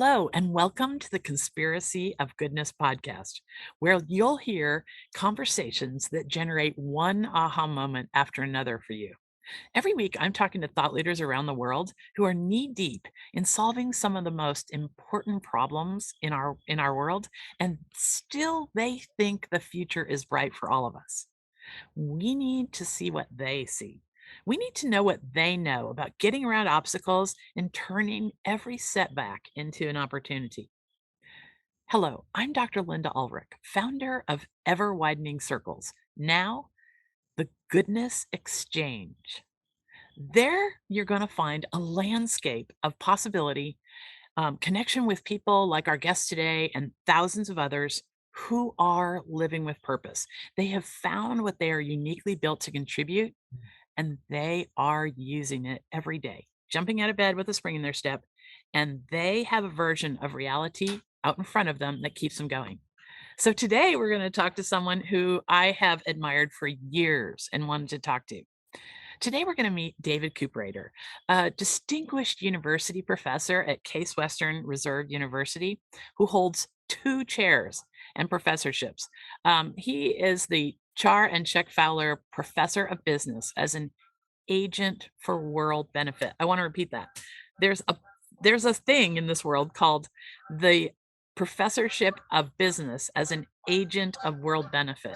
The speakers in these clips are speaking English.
Hello, and welcome to the Conspiracy of Goodness podcast, where you'll hear conversations that generate one aha moment after another for you. Every week, I'm talking to thought leaders around the world who are knee deep in solving some of the most important problems in our world, and still they think the future is bright for all of us. We need to see what they see. We need to know what they know about getting around obstacles and turning every setback into an opportunity. Hello, I'm Dr. Linda Ulrich, founder of Ever Widening Circles, now the Goodness Exchange. There, you're going to find a landscape of possibility, connection with people like our guest today and thousands of others who are living with purpose. They have found what they are uniquely built to contribute, and they are using it every day, jumping out of bed with a spring in their step, and they have a version of reality out in front of them that keeps them going. So today we're going to talk to someone who I have admired for years and wanted to talk to. Today we're going to meet David Cooperrider, a distinguished university professor at Case Western Reserve University, who holds two chairs and professorships. He is the Char and Check Fowler Professor of Business as an agent for world benefit. I want to repeat that. There's a there's a thing in this world called the professorship of business as an agent of world benefit.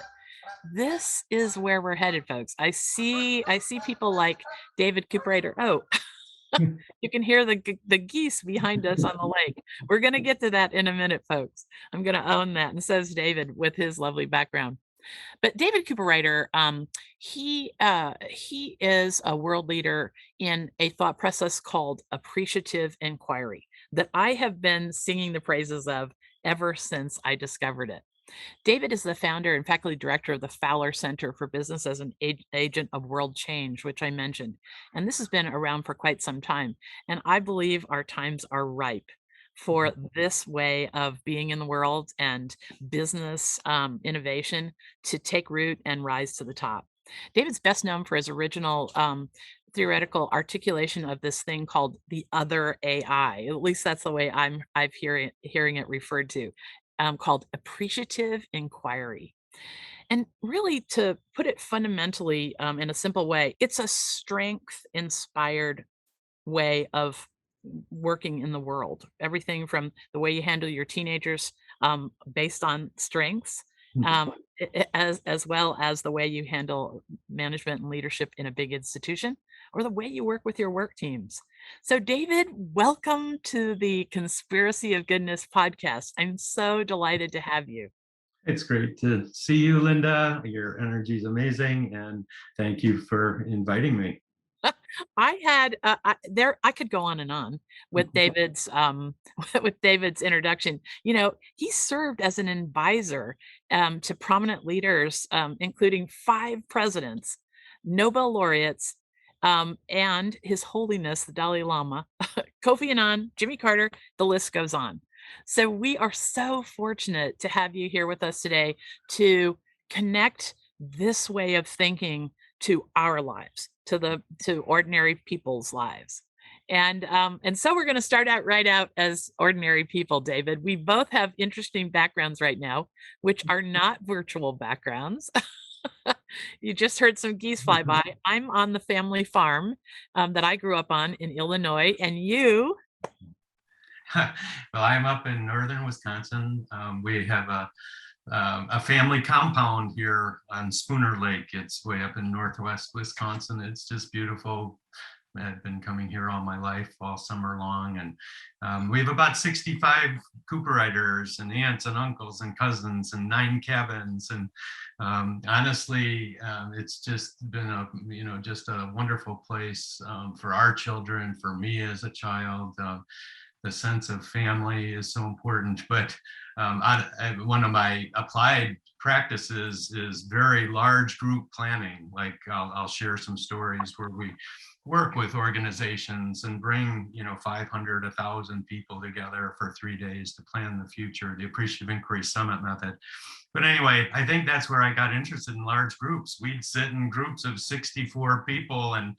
This is where we're headed, folks. I see people like David Cooperrider. Oh, you can hear the geese behind us on the lake. We're going to get to that in a minute, folks. I'm going to own that, and says David with his lovely background. But David Cooperrider, he is a world leader in a thought process called Appreciative Inquiry that I have been singing the praises of ever since I discovered it. David is the founder and faculty director of the Fowler Center for Business as an Agent of World Change, which I mentioned. And this has been around for quite some time. And I believe our times are ripe for this way of being in the world and business innovation to take root and rise to the top. David's best known for his original theoretical articulation of this thing called the other AI. At least that's the way I'm hearing it referred to, called Appreciative Inquiry. And really, to put it fundamentally in a simple way, it's a strength inspired way of working in the world. Everything from the way you handle your teenagers based on strengths, as well as the way you handle management and leadership in a big institution, or the way you work with your work teams. So, David, welcome to the Conspiracy of Goodness podcast. I'm so delighted to have you. It's great to see you, Linda. Your energy is amazing, and thank you for inviting me. I had I could go on and on with David's with David's introduction. You know, he served as an advisor to prominent leaders, including 5 presidents, Nobel Laureates, and His Holiness the Dalai Lama, Kofi Annan, Jimmy Carter. The list goes on. So we are so fortunate to have you here with us today to connect this way of thinking to our lives, to ordinary people's lives. And so we're going to start out right out as ordinary people, David. We both have interesting backgrounds right now, which are not virtual backgrounds. You just heard some geese fly by. I'm on the family farm that I grew up on in Illinois, and you? Well, I'm up in northern Wisconsin. We have a family compound here on Spooner Lake. It's way up in northwest Wisconsin. It's just beautiful. I've been coming here all my life, all summer long, and we have about 65 Cooperriders and aunts and uncles and cousins and 9 cabins. And honestly, it's just been just a wonderful place for our children, for me as a child. The sense of family is so important. But one of my applied practices is very large group planning. Like I'll share some stories where we work with organizations and bring 500, 1,000 people together for 3 days to plan the future, the Appreciative Inquiry Summit method. But anyway, I think that's where I got interested in large groups. We'd sit in groups of 64 people and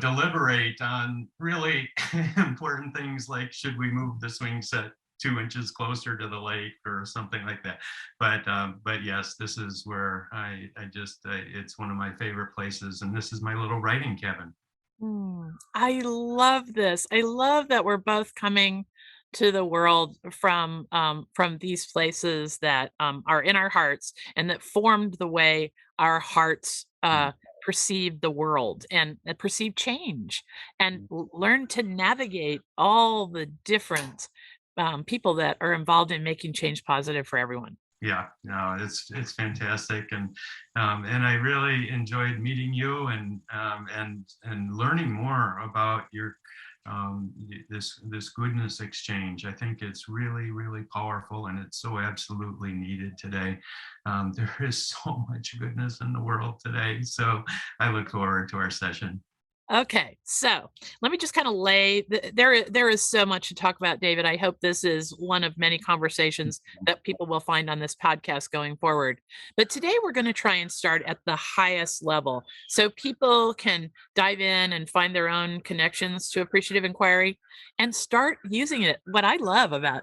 deliberate on really important things like, should we move the swing set 2 inches closer to the lake or something like that. But yes, this is where it's one of my favorite places, and this is my little writing cabin. I love this. I love that we're both coming to the world from these places that are in our hearts and that formed the way our hearts perceive the world and perceive change and learn to navigate all the different people that are involved in making change positive for everyone. Yeah, no, it's fantastic, and I really enjoyed meeting you and learning more about your this goodness exchange. I think it's really, really powerful, and it's so absolutely needed today. There is so much goodness in the world today, so I look forward to our session. Okay, so let me just kind of there is so much to talk about, David. I hope this is one of many conversations that people will find on this podcast going forward. But today we're going to try and start at the highest level so people can dive in and find their own connections to appreciative inquiry and start using it. What I love about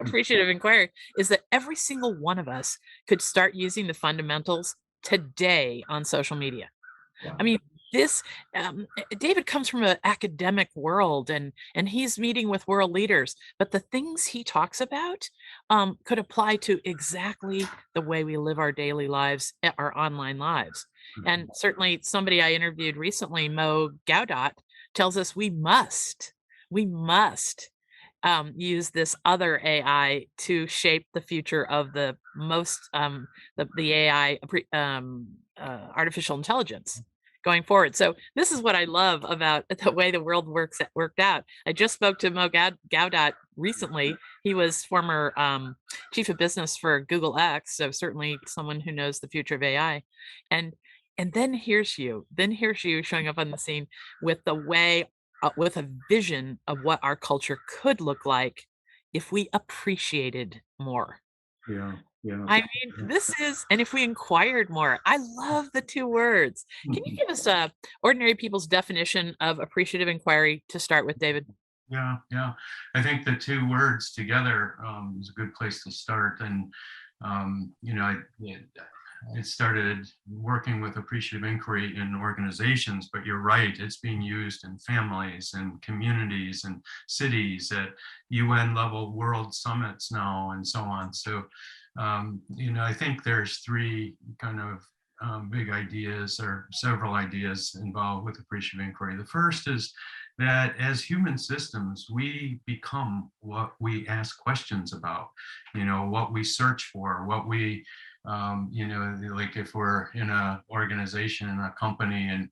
appreciative inquiry is that every single one of us could start using the fundamentals today on social media. Yeah. I mean, this David comes from an academic world, and he's meeting with world leaders. But the things he talks about could apply to exactly the way we live our daily lives, our online lives. And certainly, somebody I interviewed recently, Mo Gaudat, tells us we must use this other AI to shape the future of the most the AI artificial intelligence going forward. So this is what I love about the way the world worked out. I just spoke to Mo Gaudat recently. He was former chief of business for Google X, so certainly someone who knows the future of AI. And and then here's you showing up on the scene with the way with a vision of what our culture could look like if we appreciated more. Yeah, yeah. I mean, this is and if we inquired more. I love the 2 words. Can you give us a ordinary people's definition of appreciative inquiry to start with, David? Yeah, yeah. I think the two words together is a good place to start. And I started working with appreciative inquiry in organizations, but you're right, it's being used in families and communities and cities at UN level world summits now and so on. So, I think there's three kind of big ideas or several ideas involved with appreciative inquiry. The first is that as human systems, we become what we ask questions about, what we search for, what we, like if we're in a organization, in a company, and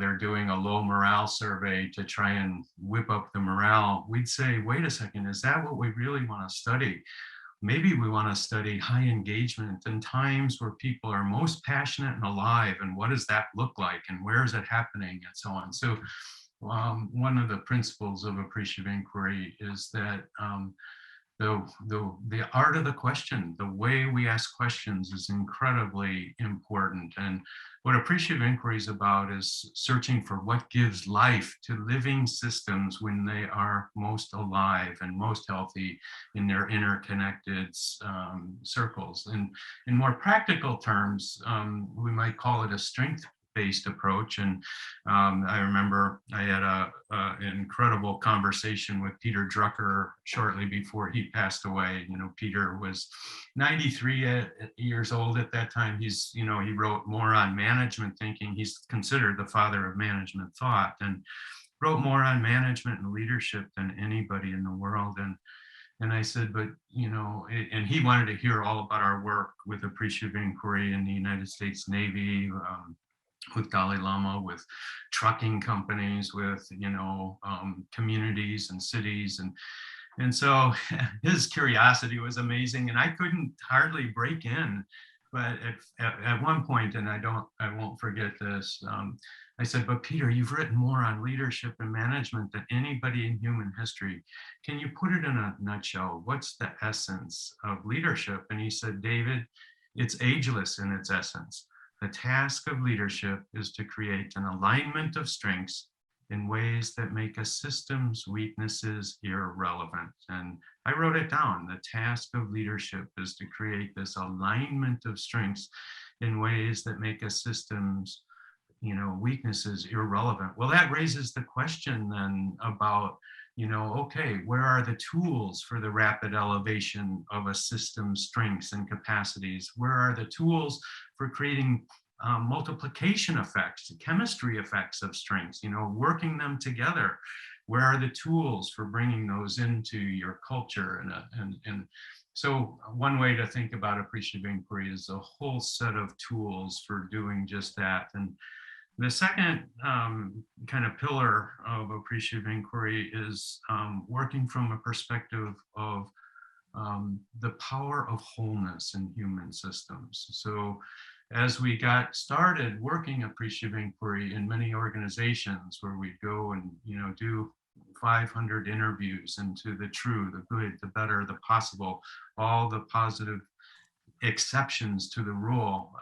they're doing a low morale survey to try and whip up the morale, we'd say, wait a second, is that what we really want to study? Maybe we want to study high engagement and times where people are most passionate and alive, and what does that look like, and where is it happening, and so on. So one of the principles of appreciative inquiry is that the art of the question, the way we ask questions, is incredibly important. And what appreciative inquiry is about is searching for what gives life to living systems when they are most alive and most healthy in their interconnected circles. And in more practical terms, we might call it a strength-based approach. And I remember I had an incredible conversation with Peter Drucker shortly before he passed away. Peter was 93 years old at that time. He wrote more on management thinking. He's considered the father of management thought, and wrote more on management and leadership than anybody in the world. And I said, but, and he wanted to hear all about our work with appreciative inquiry in the United States Navy, with Dalai Lama, with trucking companies, with, communities and cities. And And so his curiosity was amazing, and I couldn't hardly break in. But at one point, and I won't forget this. I said, "But Peter, you've written more on leadership and management than anybody in human history. Can you put it in a nutshell? What's the essence of leadership?" And he said, "David, it's ageless in its essence. The task of leadership is to create an alignment of strengths in ways that make a system's weaknesses irrelevant." And I wrote it down. The task of leadership is to create this alignment of strengths in ways that make a system's weaknesses irrelevant. Well, that raises the question then about, okay, where are the tools for the rapid elevation of a system's strengths and capacities? Where are the tools for creating multiplication effects, chemistry effects of strengths, working them together? Where are the tools for bringing those into your culture? And so one way to think about appreciative inquiry is a whole set of tools for doing just that. And the second kind of pillar of appreciative inquiry is working from a perspective of the power of wholeness in human systems. So as we got started working appreciative inquiry in many organizations where we'd go and do 500 interviews into the true, the good, the better, the possible, all the positive exceptions to the rule,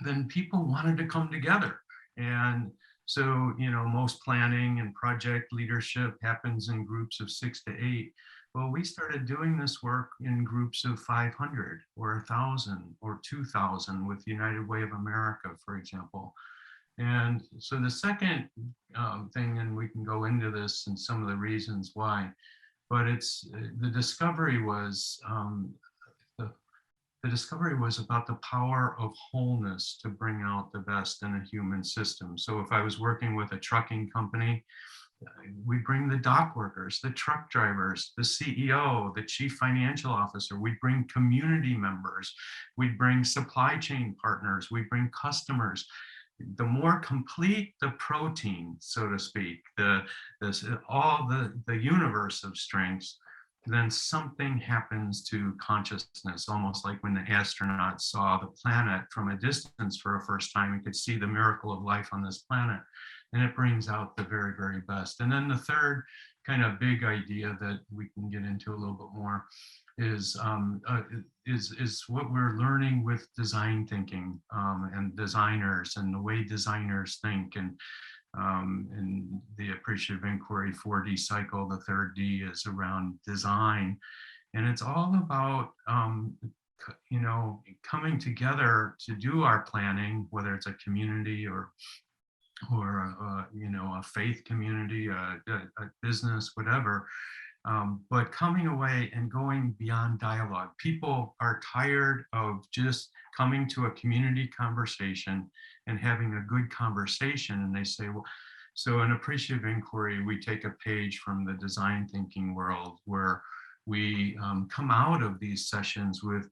then people wanted to come together. And so, most planning and project leadership happens in groups of 6 to 8. Well, we started doing this work in groups of 500 or 1,000 or 2,000 with United Way of America, for example. And so the second thing, and we can go into this and some of the reasons why, but it's the discovery was the the discovery was about the power of wholeness to bring out the best in a human system. So if I was working with a trucking company, we bring the dock workers, the truck drivers, the CEO, the chief financial officer. We'd bring community members. We'd bring supply chain partners. We'd bring customers. The more complete the protein, so to speak, all the universe of strengths, then something happens to consciousness, almost like when the astronauts saw the planet from a distance for a first time and could see the miracle of life on this planet. And it brings out the very, very best. And then the third kind of big idea that we can get into a little bit more is what we're learning with design thinking and designers and the way designers think. And in the appreciative inquiry 4D cycle, the third D is around design. And it's all about coming together to do our planning, whether it's a community or a faith community, a business, whatever. But coming away and going beyond dialogue. People are tired of just coming to a community conversation and having a good conversation. And they say, well, so in appreciative inquiry, we take a page from the design thinking world where we come out of these sessions with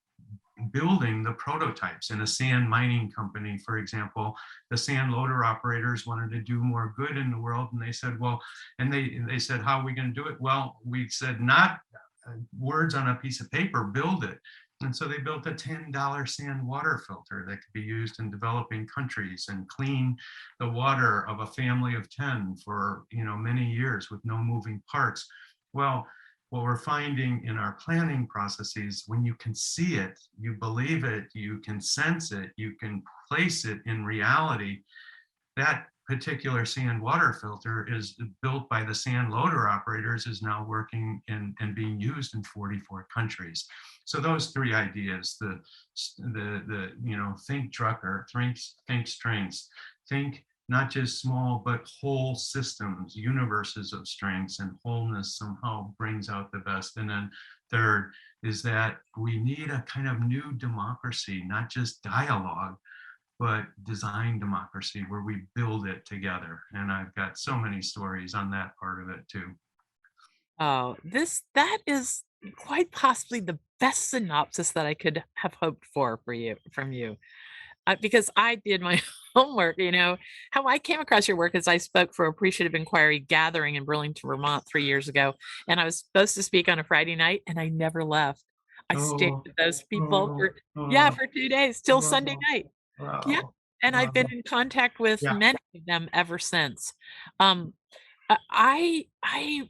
building the prototypes. In a sand mining company, for example, the sand loader operators wanted to do more good in the world. And they said, well, and they said, how are we going to do it? Well, we said, not words on a piece of paper, build it. And so they built a $10 sand water filter that could be used in developing countries and clean the water of a family of 10 for many years with no moving parts. Well, what we're finding in our planning processes, when you can see it, you believe it, you can sense it, you can place it in reality, that particular sand water filter is built by the sand loader operators, is now working and being used in 44 countries. So those three ideas, the think Drucker, think strengths, think not just small, but whole systems, universes of strengths, and wholeness somehow brings out the best. And then third is that we need a kind of new democracy, not just dialogue, but design democracy where we build it together. And I've got so many stories on that part of it too. Oh, that is quite possibly the best synopsis that I could have hoped for you from you. because I did my homework, how I came across your work is I spoke for Appreciative Inquiry gathering in Burlington, Vermont 3 years ago, and I was supposed to speak on a Friday night, and I never left. I stayed Oh, with those people oh, for, yeah, oh, for 2 days till Sunday wow, night. Yeah, wow, and I've been wow. in contact with Yeah. many of them ever since. Um,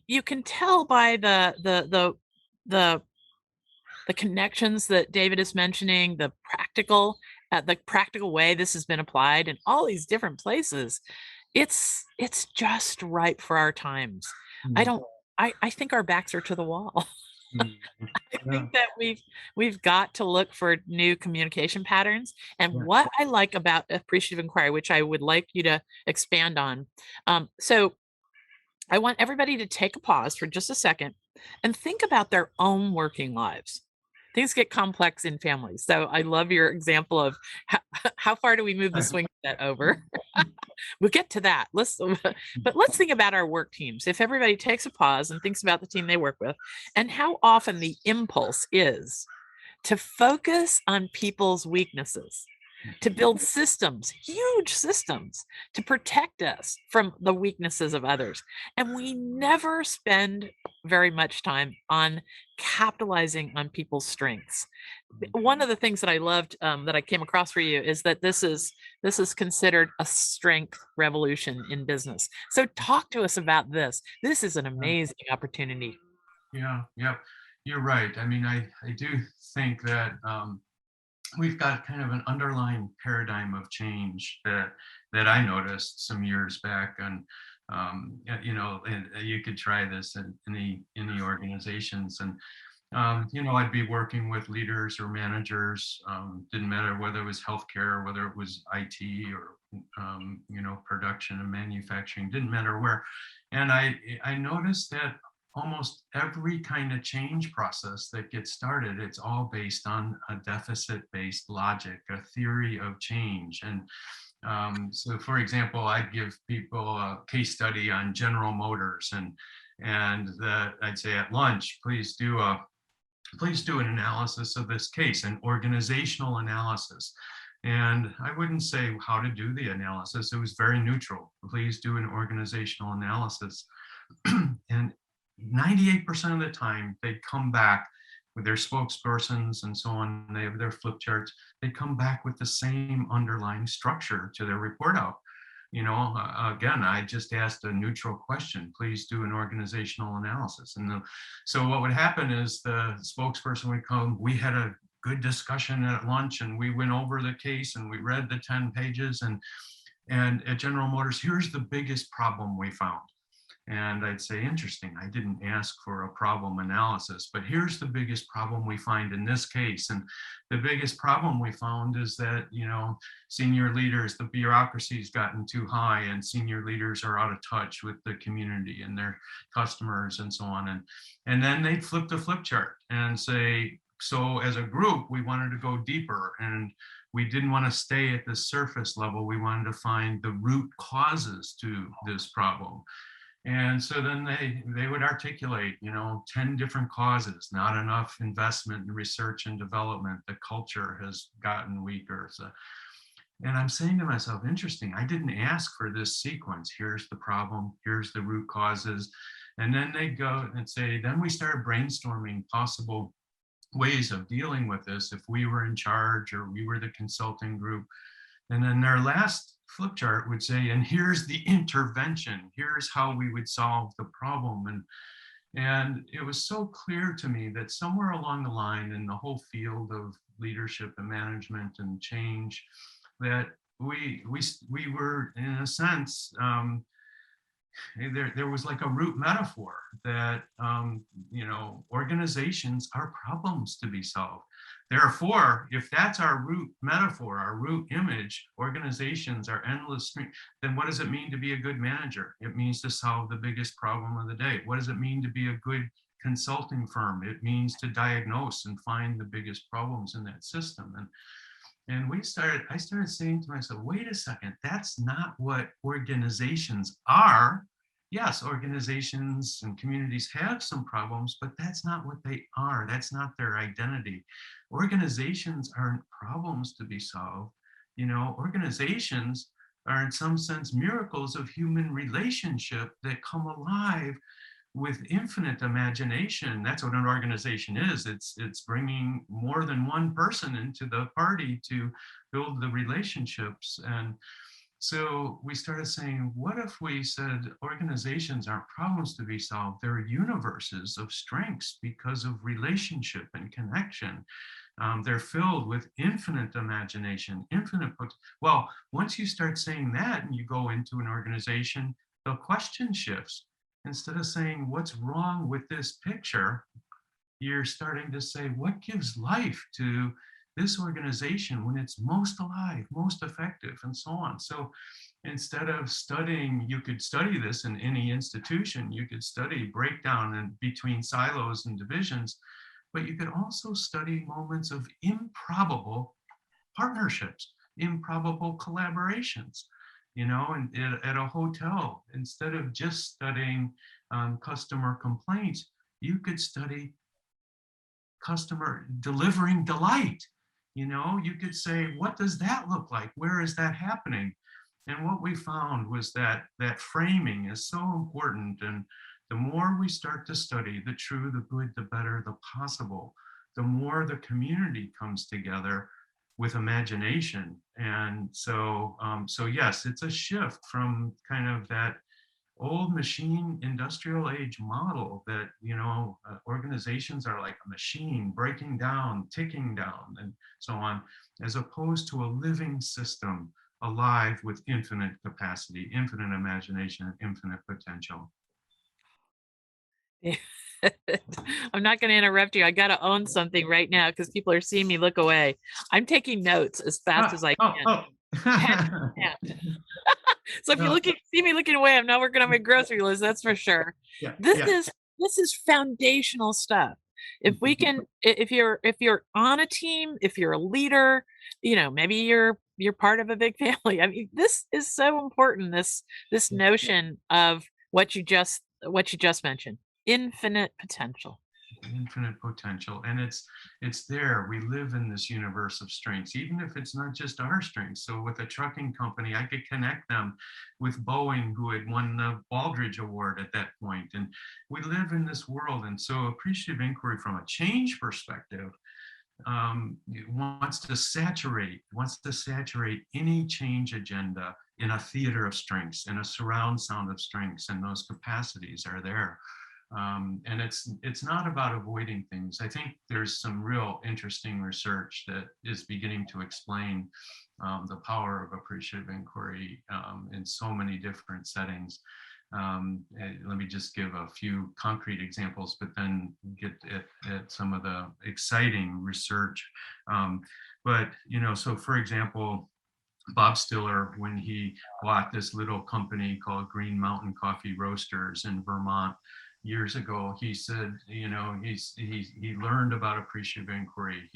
you can tell by the the connections that David is mentioning, the practical way this has been applied in all these different places. It's just right for our times. I Mm, don't I think our backs are to the wall. mm, I yeah, think that we've got to look for new communication patterns. And yeah. what I like about appreciative inquiry, which I would like you to expand on. So I want everybody to take a pause for just a second and think about their own working lives. Things get complex in families. So I love your example of how far do we move the swing set over? We'll get to that. But let's think about our work teams. If everybody takes a pause and thinks about the team they work with and how often the impulse is to focus on people's weaknesses, to build systems, huge systems, to protect us from the weaknesses of others. And we never spend very much time on capitalizing on people's strengths. One of the things that I loved that I came across for you is that this is considered a strength revolution in business. So talk to us about this. This is an Yeah, amazing opportunity. yeah, yeah. You're right. I mean, I do think that we've got kind of an underlying paradigm of change that I noticed some years back, and and you could try this in the organizations, and I'd be working with leaders or managers. Didn't matter whether it was healthcare, whether it was IT or production and manufacturing. Didn't matter where, and I noticed that almost every kind of change process that gets started, it's all based on a deficit-based logic, a theory of change. And so, for example, I'd give people a case study on General Motors, and that I'd say at lunch, please do an analysis of this case, an organizational analysis. And I wouldn't say how to do the analysis. It was very neutral. Please do an organizational analysis. And 98% of the time, they'd come back with their spokespersons and so on. They have their flip charts. They come back with the same underlying structure to their report out. Again, I just asked a neutral question. Please do an organizational analysis. So what would happen is the spokesperson would come. We had a good discussion at lunch, and we went over the case, and we read the 10 pages. And at General Motors, here's the biggest problem we found. And I'd say, interesting, I didn't ask for a problem analysis, but here's the biggest problem we find in this case. And the biggest problem we found is that, senior leaders, the bureaucracy's gotten too high, and senior leaders are out of touch with the community and their customers and so on. And then they'd flip the flip chart and say, so as a group, we wanted to go deeper, and we didn't want to stay at the surface level. We wanted to find the root causes to this problem. And so then they would articulate, 10 different causes, not enough investment in research and development. The culture has gotten weaker. So, and I'm saying to myself, interesting, I didn't ask for this sequence. Here's the problem, here's the root causes. And then they go and say, then we started brainstorming possible ways of dealing with this if we were in charge or we were the consulting group. And then their last flip chart would say, and here's the intervention. Here's how we would solve the problem. And it was so clear to me that somewhere along the line in the whole field of leadership and management and change, that we were, in a sense, there was like a root metaphor that organizations are problems to be solved. Therefore, if that's our root metaphor, our root image, organizations are endless, then what does it mean to be a good manager? It means to solve the biggest problem of the day. What does it mean to be a good consulting firm? It means to diagnose and find the biggest problems in that system. And I started saying to myself, wait a second, that's not what organizations are. Yes, organizations and communities have some problems, but that's not what they are. That's not their identity. Organizations aren't problems to be solved. Organizations are in some sense miracles of human relationship that come alive with infinite imagination. That's what an organization is. It's bringing more than one person into the party to build the relationships. And so we started saying, what if we said organizations aren't problems to be solved? They're universes of strengths because of relationship and connection. They're filled with infinite imagination, well, once you start saying that and you go into an organization, the question shifts. Instead of saying, what's wrong with this picture? You're starting to say, what gives life to this organization when it's most alive, most effective, and so on. So instead of studying, you could study this in any institution, you could study breakdown and between silos and divisions, but you could also study moments of improbable partnerships, improbable collaborations. And at a hotel, instead of just studying customer complaints, you could study customer delivering delight. You could say, what does that look like? Where is that happening? And what we found was that framing is so important. And the more we start to study the true, the good, the better, the possible, the more the community comes together with imagination. And so yes, it's a shift from kind of that old machine industrial age model that organizations are like a machine breaking down, ticking down, and so on, as opposed to a living system alive with infinite capacity, infinite imagination, and infinite potential. I'm not going to interrupt you. I got to own something right now because people are seeing me look away. I'm taking notes as fast as I can. Oh. Pen, pen. So if you see me looking away, I'm not working on my grocery list, that's for sure. Yeah, This yeah. is foundational stuff. If we can, if you're on a team, if you're a leader, maybe you're part of a big family. I mean, this is so important. This notion of what you just mentioned, infinite potential. Infinite potential, and it's there. We live in this universe of strengths, even if it's not just our strengths. So with a trucking company, I could connect them with Boeing, who had won the Aldrich Award at that point. And we live in this world. And so appreciative inquiry from a change perspective wants to saturate any change agenda in a theater of strengths, in a surround sound of strengths, and those capacities are there. And it's not about avoiding things. I think there's some real interesting research that is beginning to explain the power of appreciative inquiry in so many different settings. Let me just give a few concrete examples, but then get at some of the exciting research. So for example, Bob Stiller, when he bought this little company called Green Mountain Coffee Roasters in Vermont years ago, he said, he learned about appreciative inquiry.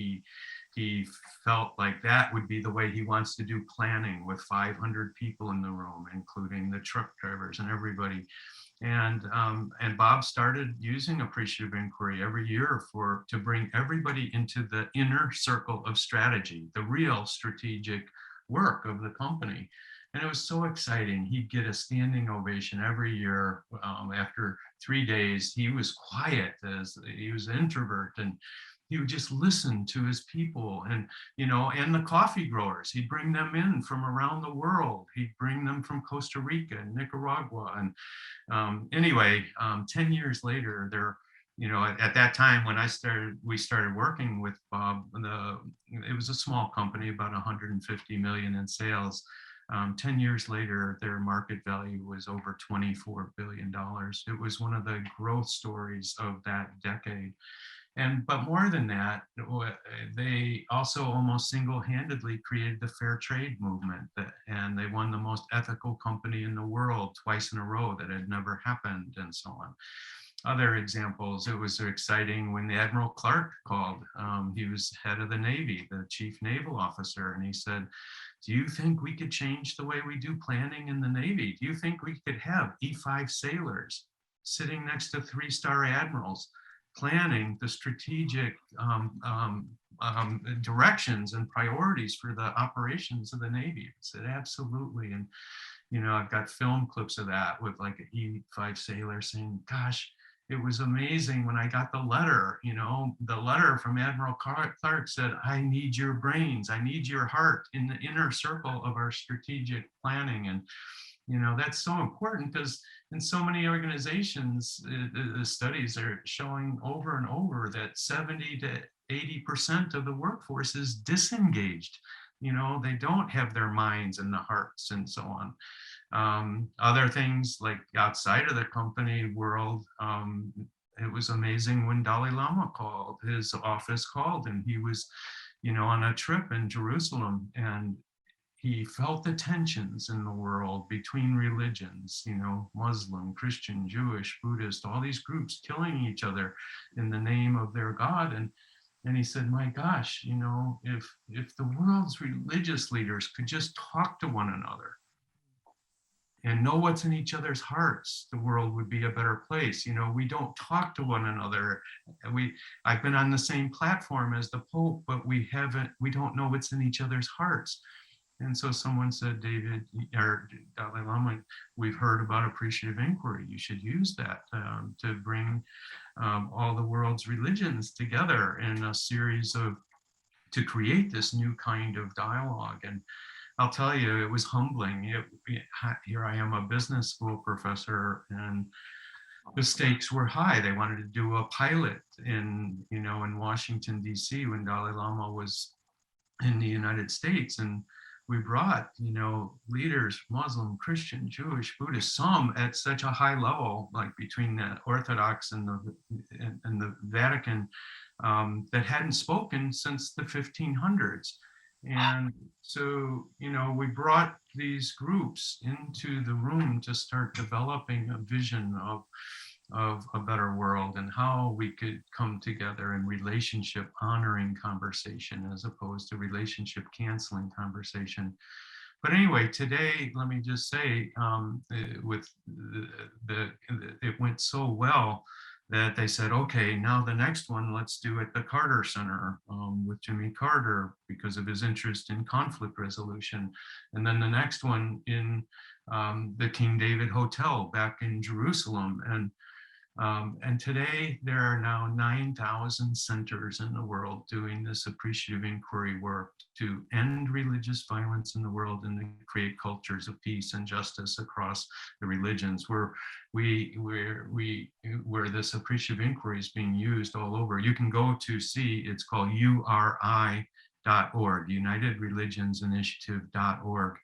He felt like that would be the way he wants to do planning, with 500 people in the room, including the truck drivers and everybody. And Bob started using appreciative inquiry every year to bring everybody into the inner circle of strategy, the real strategic work of the company. And it was so exciting. He'd get a standing ovation every year. After 3 days, he was quiet, as he was an introvert, and he would just listen to his people, and the coffee growers. He'd bring them in from around the world. He'd bring them from Costa Rica and Nicaragua. And 10 years later, at that time when we started working with Bob, it was a small company, about 150 million in sales. 10 years later, their market value was over $24 billion. It was one of the growth stories of that decade. But more than that, they also almost single-handedly created the fair trade movement, and they won the most ethical company in the world twice in a row. That had never happened, and so on. Other examples, it was exciting when the Admiral Clark called. He was head of the Navy, the chief naval officer, and he said, do you think we could change the way we do planning in the Navy? Do you think we could have E5 sailors sitting next to 3-star admirals planning the strategic directions and priorities for the operations of the Navy. I said, absolutely. And, I've got film clips of that with like an E-5 sailor saying, gosh, it was amazing when I got the letter, the letter from Admiral Clark said, I need your brains, I need your heart in the inner circle of our strategic planning. And, that's so important because in so many organizations, the studies are showing over and over that 70 to 80% of the workforce is disengaged. They don't have their minds and the hearts and so on. Other things like outside of the company world, it was amazing when Dalai Lama called, his office called, and he was, on a trip in Jerusalem, and he felt the tensions in the world between religions, Muslim, Christian, Jewish, Buddhist, all these groups killing each other in the name of their God. And he said, my gosh, if the world's religious leaders could just talk to one another and know what's in each other's hearts, the world would be a better place. We don't talk to one another. I've been on the same platform as the Pope, but we don't know what's in each other's hearts. And so someone said, David, or Dalai Lama, we've heard about appreciative inquiry. You should use that to bring all the world's religions together in a series to create this new kind of dialogue. And I'll tell you, it was humbling. Here I am, a business school professor, and the stakes were high. They wanted to do a pilot in Washington, D.C. when Dalai Lama was in the United States. And we brought, leaders, Muslim, Christian, Jewish, Buddhist, some at such a high level, like between the Orthodox and the Vatican, that hadn't spoken since the 1500s. And so, we brought these groups into the room to start developing a vision of a better world and how we could come together in relationship honoring conversation as opposed to relationship canceling conversation. But anyway, today, let me just say, it went so well that they said, okay, now the next one, let's do at the Carter Center with Jimmy Carter because of his interest in conflict resolution. And then the next one in the King David Hotel back in Jerusalem. And today there are now 9,000 centers in the world doing this appreciative inquiry work to end religious violence in the world and to create cultures of peace and justice across the religions. Where this appreciative inquiry is being used all over. You can go to see, it's called URI.org, United Religions Initiative.org.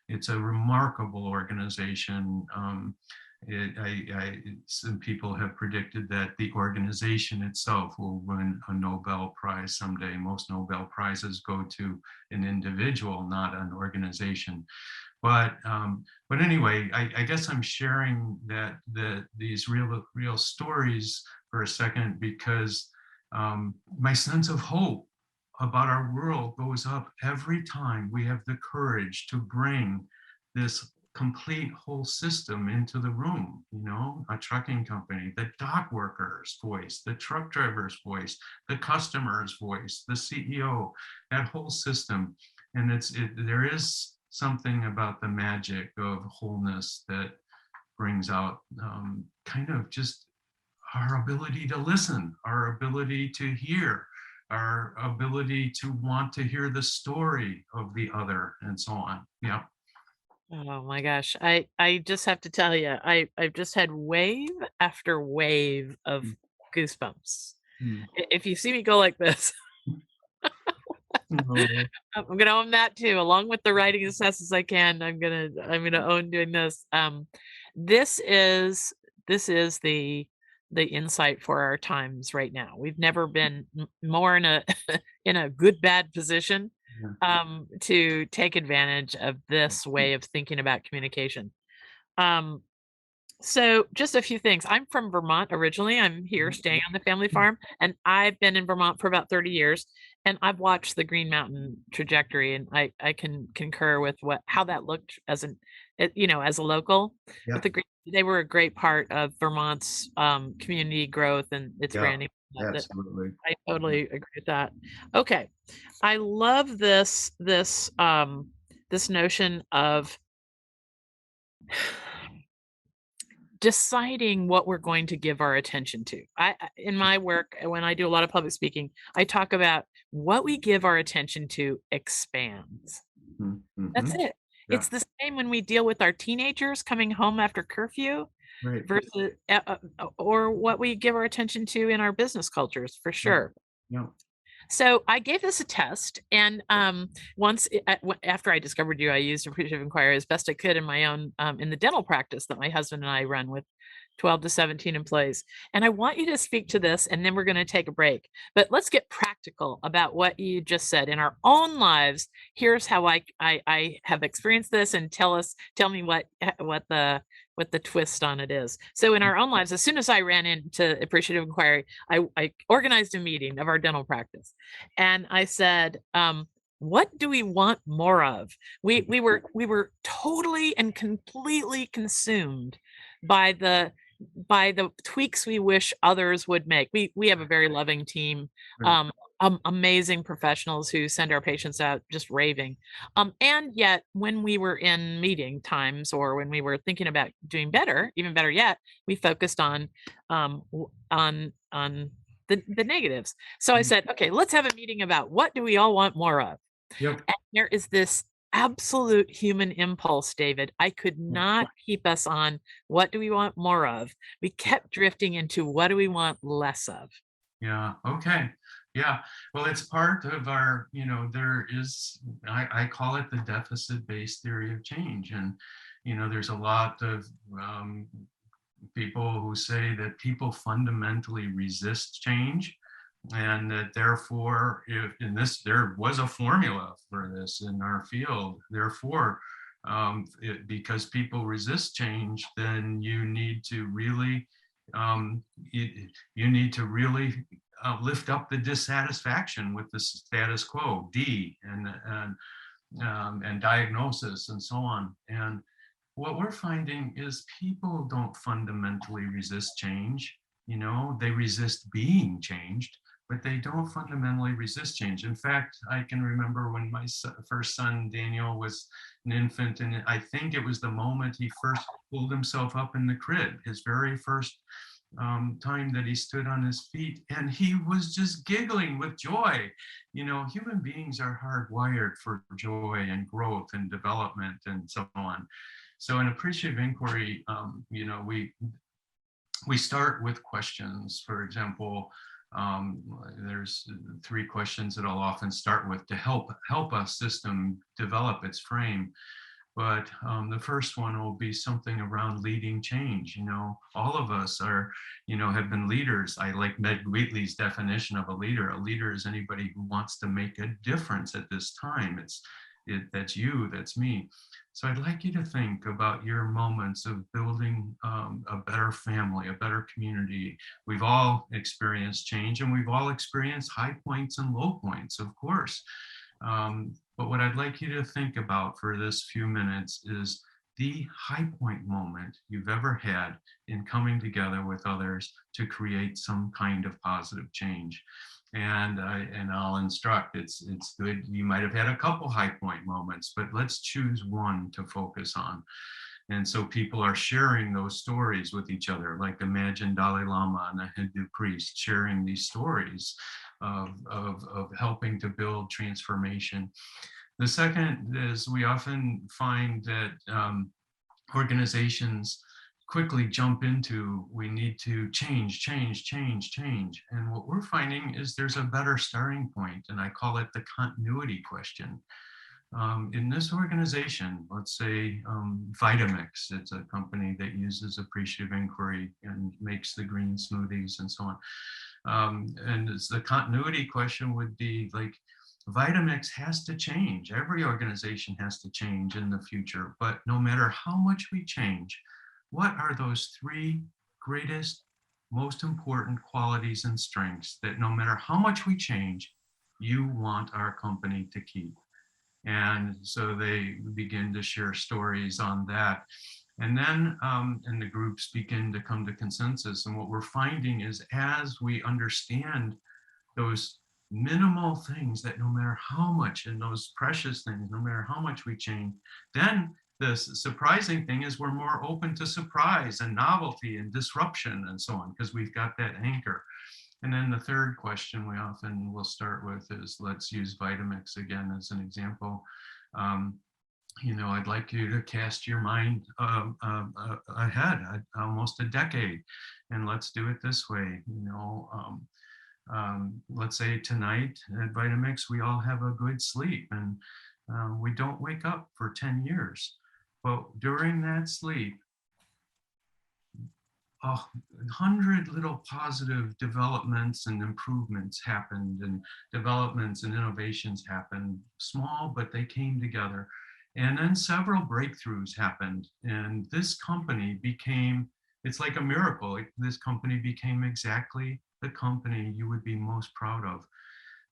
It's a remarkable organization. Some people have predicted that the organization itself will win a Nobel Prize someday. Most Nobel Prizes go to an individual, not an organization. But anyway, I guess I'm sharing these real stories for a second because my sense of hope about our world goes up every time we have the courage to bring this complete whole system into the room, a trucking company, the dock worker's voice, the truck driver's voice, the customer's voice, the CEO, that whole system. And there is something about the magic of wholeness that brings out kind of just our ability to listen, our ability to hear, our ability to want to hear the story of the other, and so on. Yeah. Oh my gosh. I just have to tell you, I've just had wave after wave of Mm, goosebumps. mm. If you see me go like this, No. I'm gonna own that too, along with the writing as fast as I can. I'm gonna own doing this. This is the insight for our times right now. We've never been more in a in a good bad position Yeah. to take advantage of this way of thinking about communication. Um, so just a few things. I'm from Vermont originally. I'm here staying on the family farm, and I've been in Vermont for about 30 years, and I've watched the Green Mountain trajectory, and I can concur with how that looked as as a local with Yep. the Green they were a great part of Vermont's community growth and its Yeah, branding. That absolutely. I totally agree with that. Okay, I love this notion of deciding what we're going to give our attention to. In my work, when I do a lot of public speaking, I talk about what we give our attention to expands. That's Mm-hmm. it. Yeah, It's the same when we deal with our teenagers coming home after curfew right. versus or what we give our attention to in our business cultures, for Yeah, sure. yeah. So I gave this a test, and after I discovered you, I used Appreciative Inquiry as best I could in my own in the dental practice that my husband and I run with 12 to 17 employees. And I want you to speak to this, and then we're going to take a break. But let's get practical about what you just said in our own lives. Here's how I have experienced this, and tell me what the twist on it is. So in our own lives, as soon as I ran into Appreciative Inquiry, I organized a meeting of our dental practice, and I said, what do we want more of? We were totally and completely consumed by the tweaks we wish others would make. We have a very loving team, Right. amazing professionals who send our patients out just raving. And yet, when we were in meeting times or when we were thinking about doing better, even better yet, we focused on the negatives. So I Mm. said, okay, let's have a meeting about what do we all want more of. Yep. And there is this absolute human impulse, David. I could Yeah. not keep us on what do we want more of. We kept drifting into what do we want less of. Yeah. Okay. Yeah. Well, it's part of our, there is, I call it the deficit-based theory of change. And, there's a lot of people who say that people fundamentally resist change. And that therefore, if in this, there was a formula for this in our field. Therefore, because people resist change, then you need to really um, you need to really lift up the dissatisfaction with the status quo, and diagnosis and so on. And what we're finding is people don't fundamentally resist change. They resist being changed, but they don't fundamentally resist change. In fact, I can remember when my first son, Daniel, was an infant, and I think it was the moment he first pulled himself up in the crib, his very first time that he stood on his feet, and he was just giggling with joy. Human beings are hardwired for joy and growth and development and so on. So in appreciative inquiry, we start with questions. For example, there's 3 questions that I'll often start with to help a system develop its frame. But the first one will be something around leading change. All of us have been leaders. I like Meg Wheatley's definition of a leader. A leader is anybody who wants to make a difference at this time. That's you, that's me. So I'd like you to think about your moments of building a better family, a better community. We've all experienced change, and we've all experienced high points and low points, of course. But what I'd like you to think about for this few minutes is the high point moment you've ever had in coming together with others to create some kind of positive change. And I'll instruct. It's good. You might have had a couple high point moments, but let's choose one to focus on. And so people are sharing those stories with each other, like imagine Dalai Lama and a Hindu priest sharing these stories of helping to build transformation. The second is we often find that organizations quickly jump into, we need to change. And what we're finding is there's a better starting point, and I call it the continuity question. In this organization, let's say Vitamix, it's a company that uses appreciative inquiry and makes the green smoothies and so on. And the continuity question would be like, Vitamix has to change. Every organization has to change in the future. But no matter how much we change, what are those 3 greatest, most important qualities and strengths that no matter how much we change, you want our company to keep? And so they begin to share stories on that. And then and the groups begin to come to consensus. And what we're finding is as we understand those minimal things, that no matter how much, and those precious things, no matter how much we change, then the surprising thing is we're more open to surprise and novelty and disruption and so on, because we've got that anchor. And then the third question we often will start with is, let's use Vitamix again as an example. Um, I'd like you to cast your mind ahead, almost a decade, and let's do it this way. Let's say tonight at Vitamix, we all have a good sleep and we don't wake up for 10 years. But during that sleep, 100 little positive developments and improvements happened, and developments and innovations happened, small, but they came together. And then several breakthroughs happened, and this company became, it's like a miracle. This company became exactly the company you would be most proud of.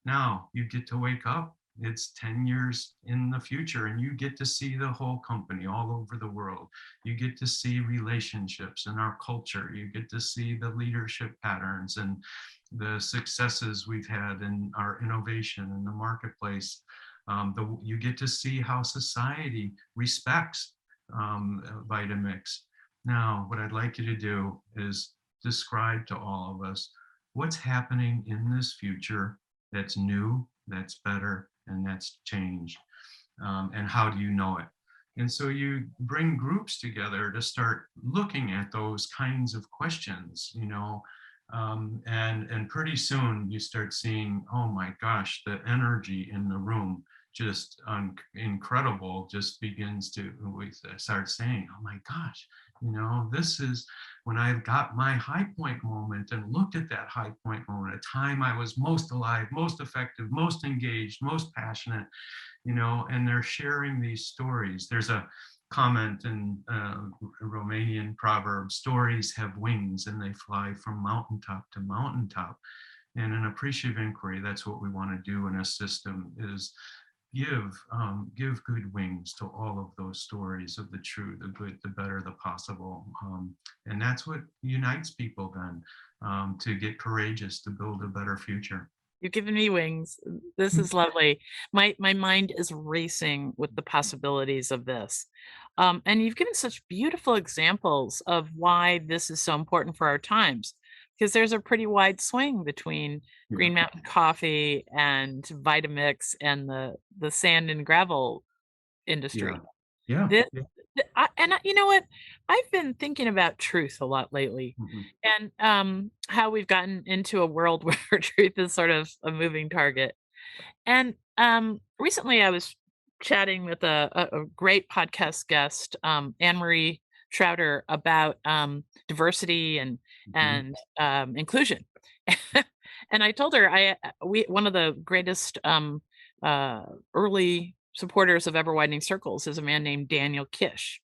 Now you get to wake up, it's 10 years in the future, and you get to see the whole company all over the world. You get to see relationships in our culture. You get to see the leadership patterns and the successes we've had in our innovation in the marketplace. You get to see how society respects Vitamix. Now, what I'd like you to do is describe to all of us what's happening in this future that's new, that's better, and that's changed. And how do you know it? And so you bring groups together to start looking at those kinds of questions, and pretty soon you start seeing, oh my gosh, the energy in the room, just incredible, just begins to, we start saying, oh my gosh, this is when I've got my high point moment and looked at that high point moment, a time I was most alive, most effective, most engaged, most passionate, and they're sharing these stories. There's a comment in Romanian proverb, stories have wings and they fly from mountaintop to mountaintop. And in Appreciative Inquiry, that's what we want to do in a system, is give good wings to all of those stories of the true, the good, the better, the possible. And that's what unites people then, to get courageous to build a better future. You've given me wings. This is lovely. My mind is racing with the possibilities of this. And you've given such beautiful examples of why this is so important for our times, because there's a pretty wide swing between Green Mountain Coffee and Vitamix and the sand and gravel industry. Yeah. This, you know what? I've been thinking about truth a lot lately, and how we've gotten into a world where truth is sort of a moving target. And recently, I was chatting with a great podcast guest, Anne Marie Trouter, about diversity and inclusion. And I told her one of the greatest early supporters of ever widening circles is a man named Daniel Kish.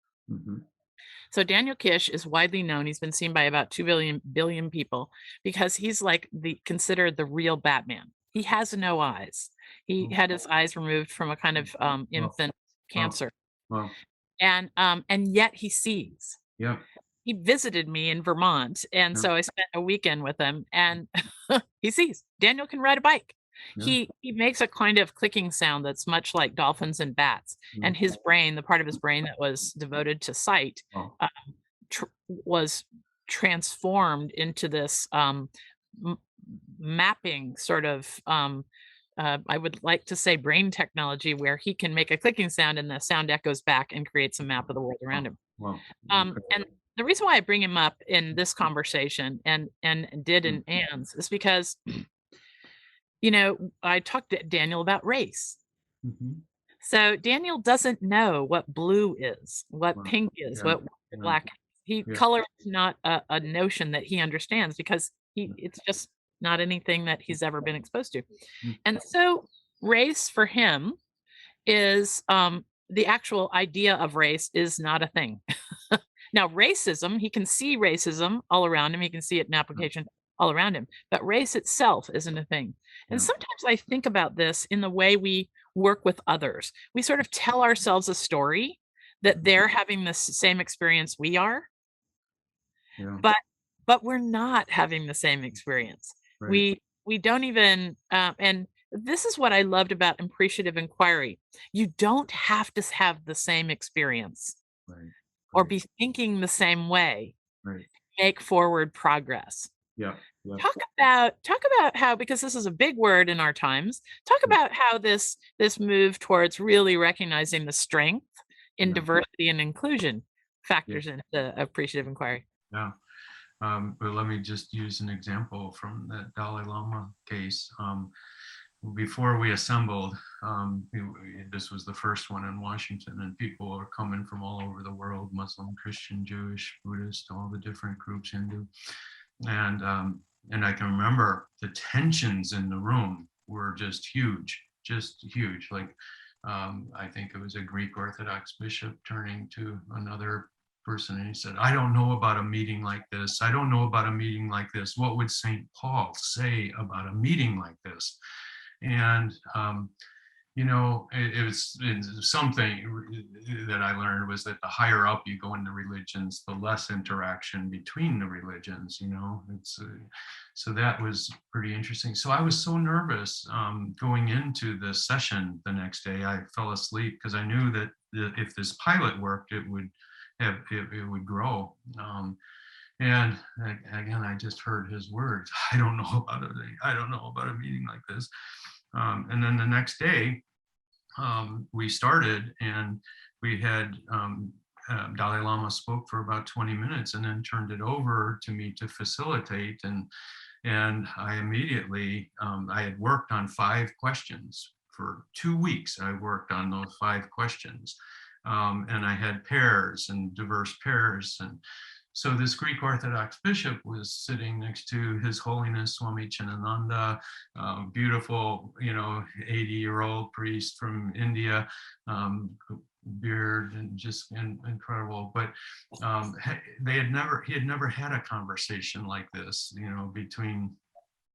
So Daniel Kish is widely known. He's been seen by about 2 billion people because he's like considered the real Batman. He has no eyes. He had his eyes removed from a kind of infant cancer. Wow. And yet he sees. Yeah. He visited me in Vermont, and so I spent a weekend with him, and he sees. Daniel can ride a bike. He makes a kind of clicking sound that's much like dolphins and bats, and his brain, the part of his brain that was devoted to sight, was transformed into this mapping sort of, I would like to say, brain technology, where he can make a clicking sound and the sound echoes back and creates a map of the world around him. Wow. And the reason why I bring him up in this conversation and did in Anne's is because, I talked to Daniel about race. So Daniel doesn't know what blue is, what pink is, what black is. Color is not a notion that he understands, because it's just not anything that he's ever been exposed to. And so race for him is, the actual idea of race is not a thing. Now, racism, he can see racism all around him. He can see it in application all around him, but race itself isn't a thing. And sometimes I think about this in the way we work with others. We sort of tell ourselves a story that they're having the same experience we are, Yeah. but we're not having the same experience. Right. We don't even, and this is what I loved about appreciative inquiry. You don't have to have the same experience Right. or Right. be thinking the same way Right. to make forward progress. Yeah. Yeah. Talk about how, because this is a big word in our times, talk about how this move towards really recognizing the strength in Yeah. diversity and inclusion Yeah. factors into appreciative inquiry. Yeah. But let me just use an example from the Dalai Lama case. Before we assembled, this was the first one in Washington, and people are coming from all over the world: Muslim, Christian, Jewish, Buddhist, all the different groups, Hindu. And I can remember the tensions in the room were just huge. Like, I think it was a Greek Orthodox bishop turning to another person, and he said, "I don't know about a meeting like this. I don't know about a meeting like this. What would St. Paul say about a meeting like this?" And it's something that I learned was that the higher up you go in the religions, the less interaction between the religions. So that was pretty interesting. So I was so nervous going into the session the next day. I fell asleep because I knew that if this pilot worked, it would grow. And again, I just heard his words. I don't know about it. I don't know about a meeting like this. And then the next day, we started, and we had Dalai Lama spoke for about 20 minutes and then turned it over to me to facilitate. And I immediately, I had worked on 5 questions for 2 weeks. I worked on those 5 questions. And I had pairs and diverse pairs. And so this Greek Orthodox bishop was sitting next to His Holiness Swami Chinananda, beautiful, 80-year-old priest from India, beard and just incredible. But he had never had a conversation like this, between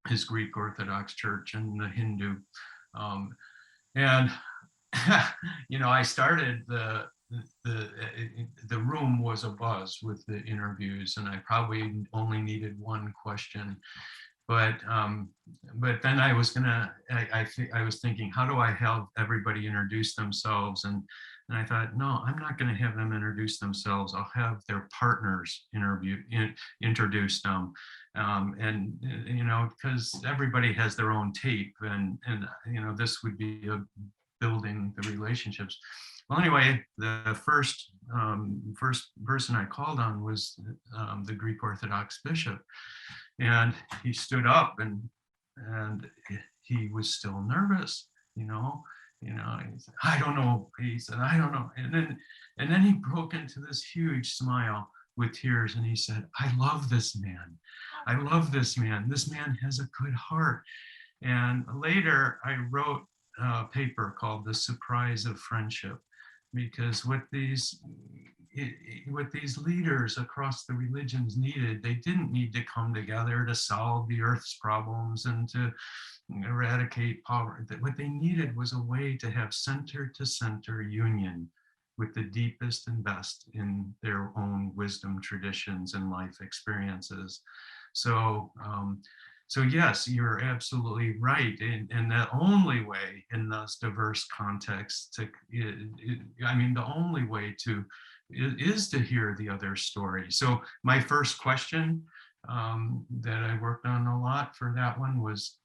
his Greek Orthodox Church and the Hindu. And I started the room was abuzz with the interviews, and I probably only needed one question. But then I was thinking, how do I have everybody introduce themselves? And I thought, no, I'm not going to have them introduce themselves. I'll have their partners introduce them. Because everybody has their own tape, and this would be building the relationships. Well, anyway, the first person I called on was the Greek Orthodox bishop, and he stood up, and he was still nervous. He said, "I don't know." He said, "I don't know," and then he broke into this huge smile with tears, and he said, "I love this man. I love this man. This man has a good heart." And later, I wrote a paper called "The Surprise of Friendship," because what these leaders across the religions needed, they didn't need to come together to solve the earth's problems and to eradicate poverty. What they needed was a way to have center-to-center union with the deepest and best in their own wisdom traditions and life experiences. So yes, you're absolutely right. And the only way in those diverse contexts the only way is to hear the other story. So my first question that I worked on a lot for that one was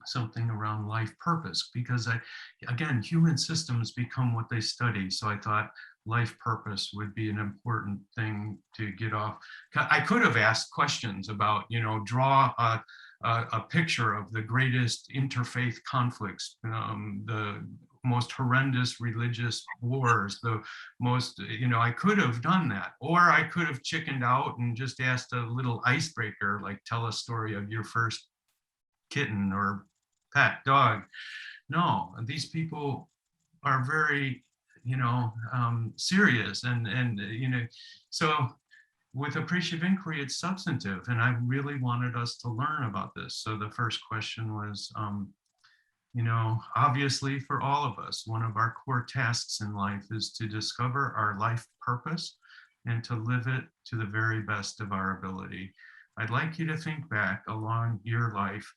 something around life purpose, because again, human systems become what they study. So I thought life purpose would be an important thing to get off. I could have asked questions about, draw a picture of the greatest interfaith conflicts, the most horrendous religious wars, the most, I could have done that. Or I could have chickened out and just asked a little icebreaker, like tell a story of your first kitten or pet dog. No, these people are very, serious. And so with appreciative inquiry, it's substantive. And I really wanted us to learn about this. So the first question was, Obviously for all of us, one of our core tasks in life is to discover our life purpose and to live it to the very best of our ability. I'd like you to think back along your life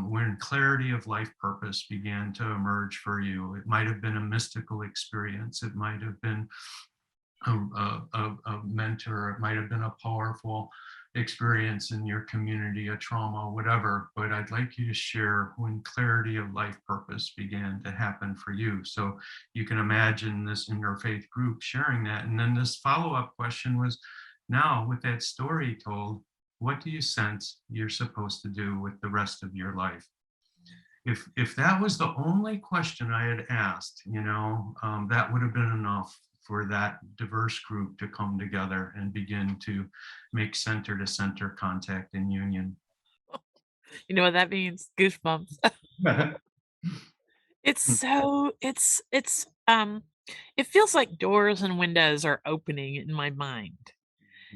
when clarity of life purpose began to emerge for you. It might have been a mystical experience. It might have been a mentor. It might have been a powerful experience in your community, a trauma, whatever. But I'd like you to share when clarity of life purpose began to happen for you. So you can imagine this interfaith group sharing that. And then this follow-up question was, now with that story told, what do you sense you're supposed to do with the rest of your life? If that was the only question I had asked, that would have been enough for that diverse group to come together and begin to make center to center contact and union. You know what that means? Goosebumps. It's so it feels like doors and windows are opening in my mind.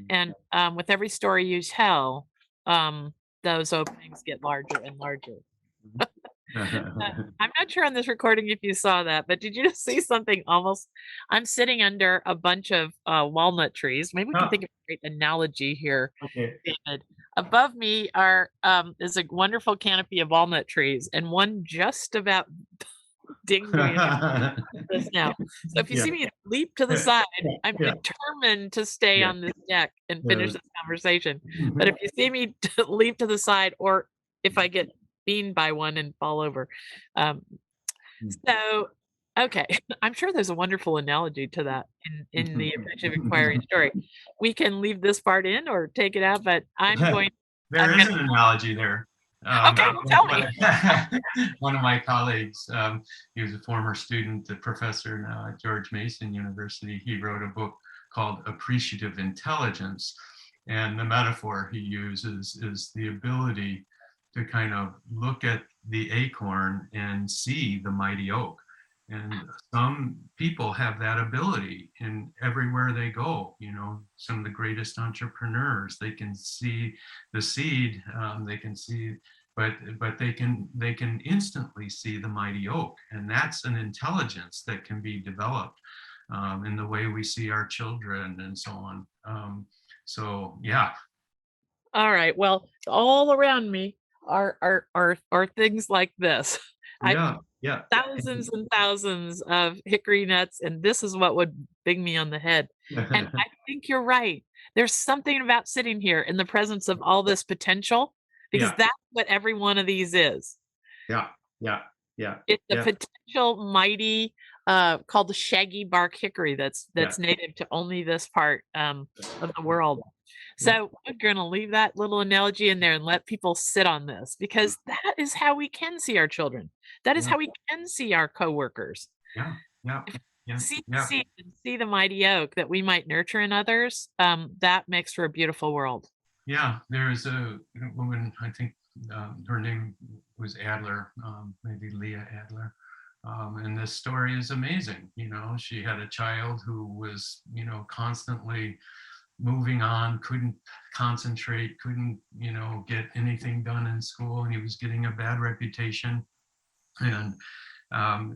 And with every story you tell, those openings get larger and larger. I'm not sure on this recording if you saw that, but did you just see something almost? I'm sitting under a bunch of walnut trees. Maybe we can Oh, think of a great analogy here, okay. David. Above me is a wonderful canopy of walnut trees, and one just about dinged me this now. So if you Yeah. see me leap to the side, I'm Yeah. determined to stay Yeah. on this deck and Yeah. finish this conversation. But if you see me leap to the side, or if I get beaten by one and fall over, um, so okay, I'm sure there's a wonderful analogy to that in the Appreciative Inquiry story. We can leave this part in or take it out, but There I'm is gonna. an analogy there. Okay, well, tell me. One of my colleagues, he was a former student, a professor now at George Mason University. He wrote a book called Appreciative Intelligence. And the metaphor he uses is the ability to kind of look at the acorn and see the mighty oak. And some people have that ability in everywhere they go. Some of the greatest entrepreneurs, they can see the seed, they can see, but they can instantly see the mighty oak, and that's an intelligence that can be developed in the way we see our children and so on. So yeah. All right. Well, all around me are things like this. I've Yeah. Yeah. thousands and thousands of hickory nuts, and this is what would bing me on the head. And I think you're right. There's something about sitting here in the presence of all this potential, because Yeah. that's what every one of these is. Yeah. Yeah. Yeah. It's the Yeah. potential mighty, called the shaggy bark hickory that's Yeah. native to only this part of the world. Yeah. So we're gonna leave that little analogy in there and let people sit on this, because that is how we can see our children. That is Yeah. how we can see our coworkers. Yeah. Yeah. Yeah. See the Yeah. seed and see the mighty oak that we might nurture in others. That makes for a beautiful world. Yeah, there's a woman, I think her name was Adler, maybe Leah Adler. And this story is amazing. She had a child who was, constantly moving on, couldn't concentrate, couldn't, get anything done in school, and he was getting a bad reputation. And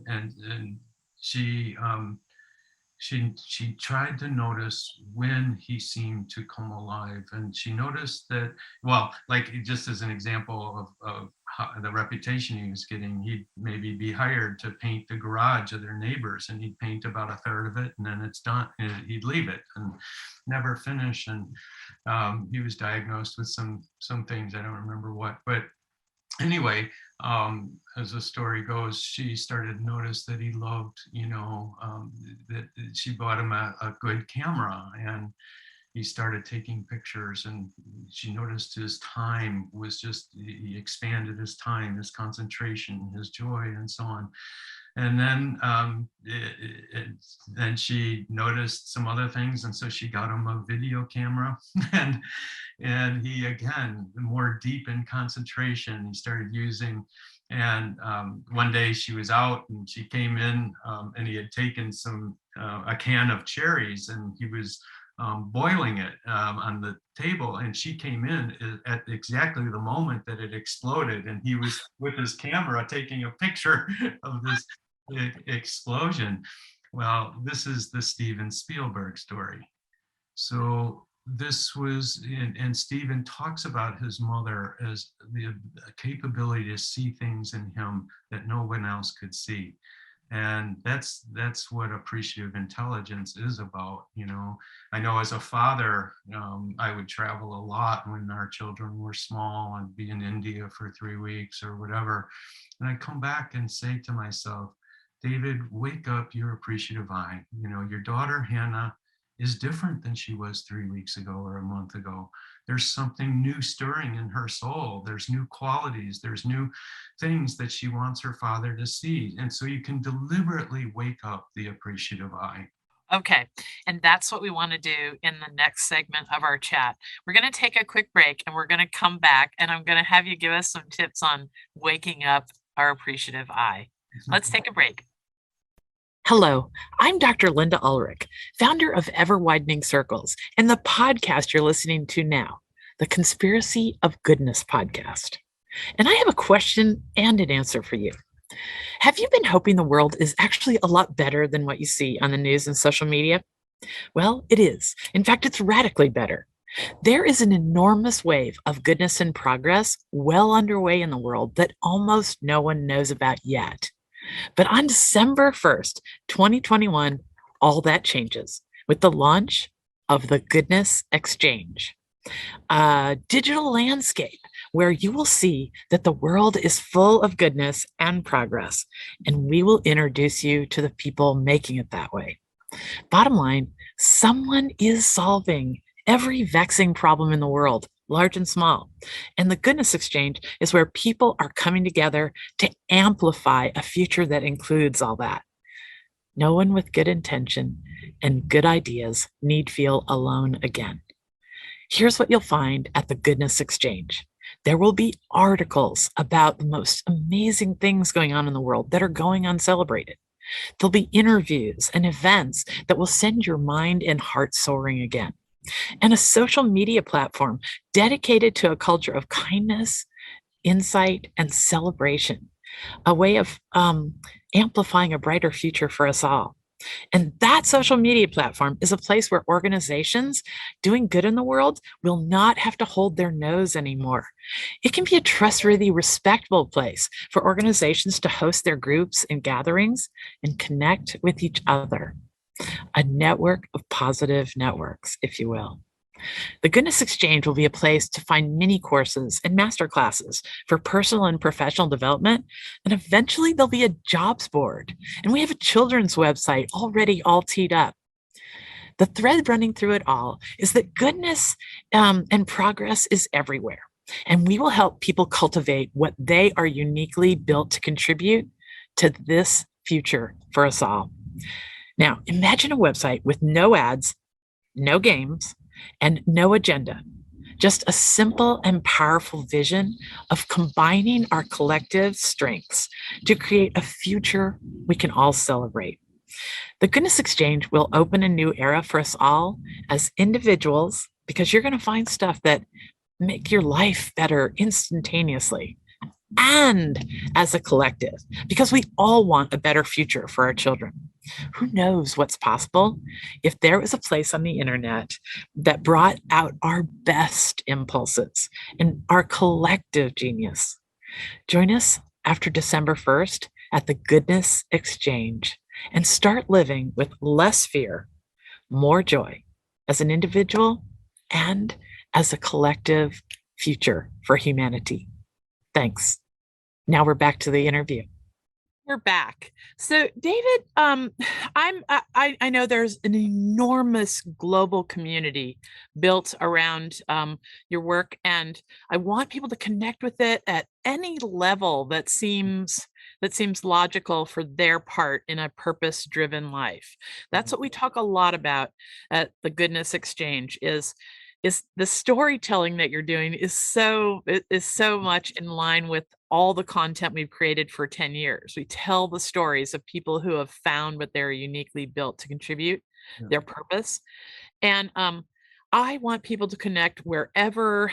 and she tried to notice when he seemed to come alive, and she noticed that, well, like just as an example of the reputation he was getting, he'd maybe be hired to paint the garage of their neighbors, and he'd paint about a third of it, and then it's done, and he'd leave it and never finish. And he was diagnosed with some things, I don't remember what, but anyway, as the story goes, she started to notice that he loved, that she bought him a good camera, and he started taking pictures, and she noticed his time was just, he expanded his time, his concentration, his joy, and so on. And then then she noticed some other things, and so she got him a video camera, and he, again, more deep in concentration, he started using. And one day she was out and she came in, and he had taken a can of cherries, and he was boiling it on the table, and she came in at exactly the moment that it exploded, and he was with his camera taking a picture of this explosion. Well, this is the Steven Spielberg story. So this was, and Stephen talks about his mother as the capability to see things in him that no one else could see. And that's what appreciative intelligence is about. I know as a father, I would travel a lot when our children were small. I'd be in India for 3 weeks or whatever, and I'd come back and say to myself, David, wake up your appreciative eye. Your daughter Hannah is different than she was 3 weeks ago or a month ago. There's something new stirring in her soul. There's new qualities. There's new things that she wants her father to see. And so you can deliberately wake up the appreciative eye. Okay, and that's what we want to do in the next segment of our chat. We're going to take a quick break and we're going to come back, and I'm going to have you give us some tips on waking up our appreciative eye. Let's take a break. Hello, I'm Dr. Linda Ulrich, founder of Ever Widening Circles and the podcast you're listening to now, the Conspiracy of Goodness podcast. And I have a question and an answer for you. Have you been hoping the world is actually a lot better than what you see on the news and social media? Well, it is. In fact, it's radically better. There is an enormous wave of goodness and progress well underway in the world that almost no one knows about yet. But on December 1st, 2021, all that changes with the launch of the Goodness Exchange, a digital landscape where you will see that the world is full of goodness and progress, and we will introduce you to the people making it that way. Bottom line, someone is solving every vexing problem in the world, large and small. And the Goodness Exchange is where people are coming together to amplify a future that includes all that. No one with good intention and good ideas need feel alone again. Here's what you'll find at the Goodness Exchange. There will be articles about the most amazing things going on in the world that are going uncelebrated. There'll be interviews and events that will send your mind and heart soaring again. And a social media platform dedicated to a culture of kindness, insight, and celebration, a way of amplifying a brighter future for us all. And that social media platform is a place where organizations doing good in the world will not have to hold their nose anymore. It can be a trustworthy, respectable place for organizations to host their groups and gatherings and connect with each other. A network of positive networks, if you will. The Goodness Exchange will be a place to find mini courses and master classes for personal and professional development. And eventually there'll be a jobs board. And we have a children's website already all teed up. The thread running through it all is that goodness and progress is everywhere. And we will help people cultivate what they are uniquely built to contribute to this future for us all. Now, imagine a website with no ads, no games, and no agenda. Just a simple and powerful vision of combining our collective strengths to create a future we can all celebrate. The Goodness Exchange will open a new era for us all as individuals, because you're going to find stuff that make your life better instantaneously, and as a collective, because we all want a better future for our children. Who knows what's possible if there was a place on the internet that brought out our best impulses and our collective genius. Join us after December 1st at the Goodness Exchange and start living with less fear, more joy as an individual and as a collective future for humanity. Thanks. Now we're back to the interview. We're back. So, David, I know there's an enormous global community built around your work, and I want people to connect with it at any level that seems logical for their part in a purpose-driven life. That's what we talk a lot about at the Goodness Exchange. Is the storytelling that you're doing is so much in line with all the content we've created for 10 years. We tell the stories of people who have found what they're uniquely built to contribute, their purpose. And I want people to connect wherever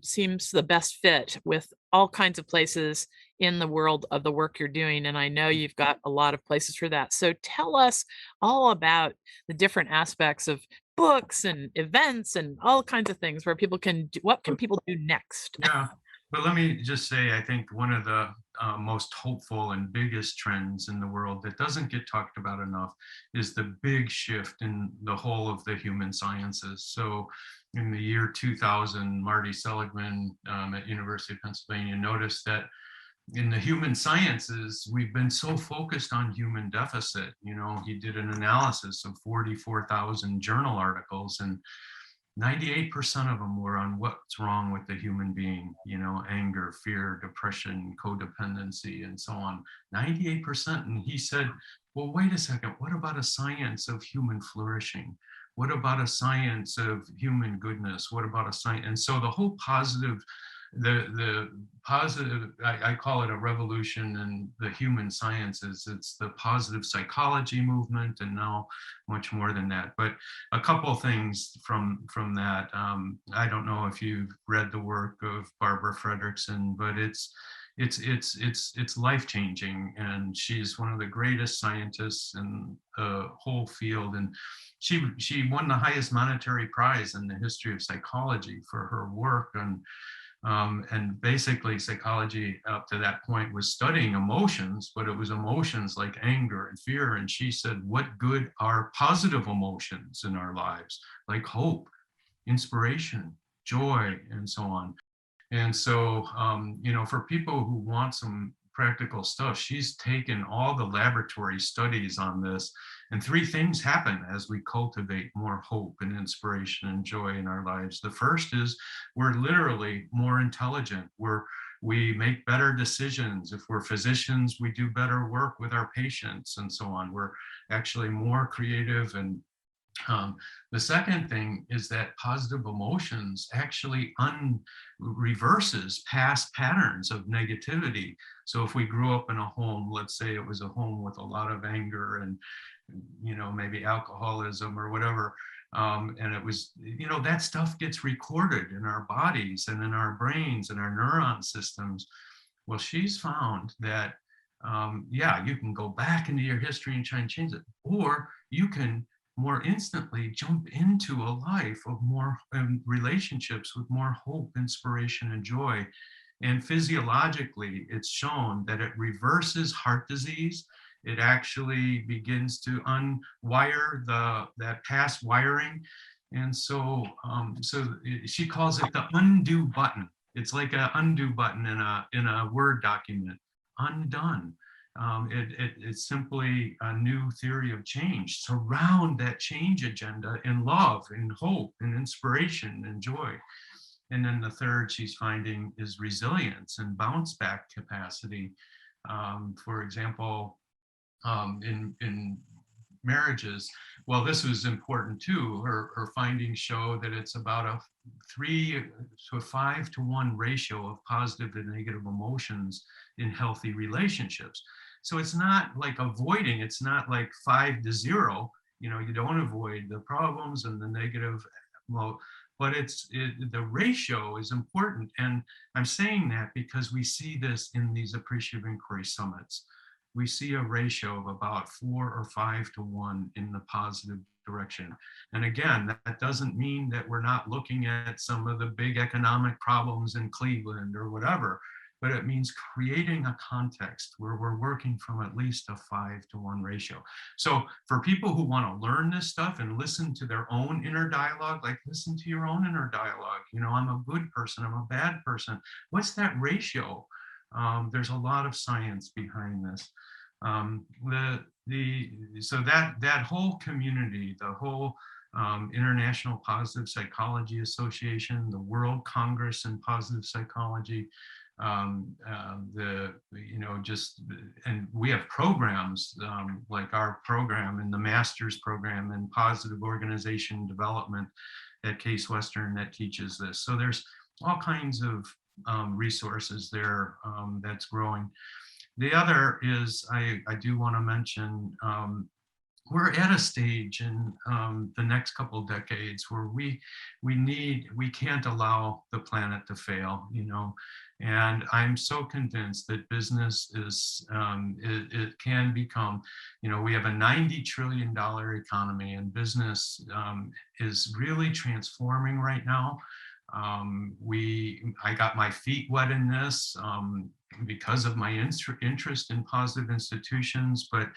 seems the best fit with all kinds of places in the world of the work you're doing. And I know you've got a lot of places for that. So tell us all about the different aspects of books and events and all kinds of things where people can do. What can people do next? Yeah, but let me just say, I think one of the most hopeful and biggest trends in the world that doesn't get talked about enough is the big shift in the whole of the human sciences. So in the year 2000, Marty Seligman at University of Pennsylvania noticed that in the human sciences, we've been so focused on human deficit. You know, he did an analysis of 44,000 journal articles, and 98% of them were on what's wrong with the human being, you know, anger, fear, depression, codependency, and so on. 98%. And he said, well, wait a second, what about a science of human flourishing? What about a science of human goodness? What about a science? And so the whole positive, the positive, I call it a revolution in the human sciences. It's the positive psychology movement, and now much more than that. But a couple of things from that. I don't know if you've read the work of Barbara Fredrickson, but it's life-changing, and she's one of the greatest scientists in the whole field. And she won the highest monetary prize in the history of psychology for her work on. And basically, psychology up to that point was studying emotions, but it was emotions like anger and fear. And she said, what good are positive emotions in our lives, like hope, inspiration, joy, and so on? And so, you know, for people who want some practical stuff, she's taken all the laboratory studies on this. And three things happen as we cultivate more hope and inspiration and joy in our lives. The first is we're literally more intelligent. We make better decisions. If we're physicians, we do better work with our patients and so on. We're actually more creative. And the second thing is that positive emotions actually reverses past patterns of negativity. So if we grew up in a home, let's say it was a home with a lot of anger and, you know, maybe alcoholism or whatever, and it was, you know, that stuff gets recorded in our bodies and in our brains and our neuron systems. Well, she's found that, yeah, you can go back into your history and try and change it, or you can more instantly jump into a life of more relationships with more hope, inspiration, and joy. And physiologically, it's shown that it reverses heart disease. It actually begins to unwire that past wiring. And so, she calls it the undo button. It's like an undo button in a Word document. Undone. It's simply a new theory of change. Surround that change agenda in love and hope and inspiration and joy. And then the third she's finding is resilience and bounce back capacity. For example, in marriages, well, this was important too. Her findings show that it's about a 3 to 5 to 1 ratio of positive and negative emotions in healthy relationships. So it's not like avoiding, it's not like 5 to 0. You know, you don't avoid the problems and the negative, well, but the ratio is important. And I'm saying that because we see this in these Appreciative Inquiry summits. We see a ratio of about 4 or 5 to 1 in the positive direction. And again, that doesn't mean that we're not looking at some of the big economic problems in Cleveland or whatever, but it means creating a context where we're working from at least a 5 to 1 ratio. So for people who want to learn this stuff and listen to their own inner dialogue, like listen to your own inner dialogue. You know, I'm a good person, I'm a bad person. What's that ratio? There's a lot of science behind this. So that whole community, the whole International Positive Psychology Association, the World Congress in Positive Psychology, and we have programs like our program and the master's program in positive organization development at Case Western that teaches this. So there's all kinds of resources there that's growing. The other is I do want to mention we're at a stage in the next couple of decades where we can't allow the planet to fail, and I'm so convinced that business is it can become, we have a $90 trillion economy, and business is really transforming right now. I got my feet wet in this because of my interest in positive institutions, but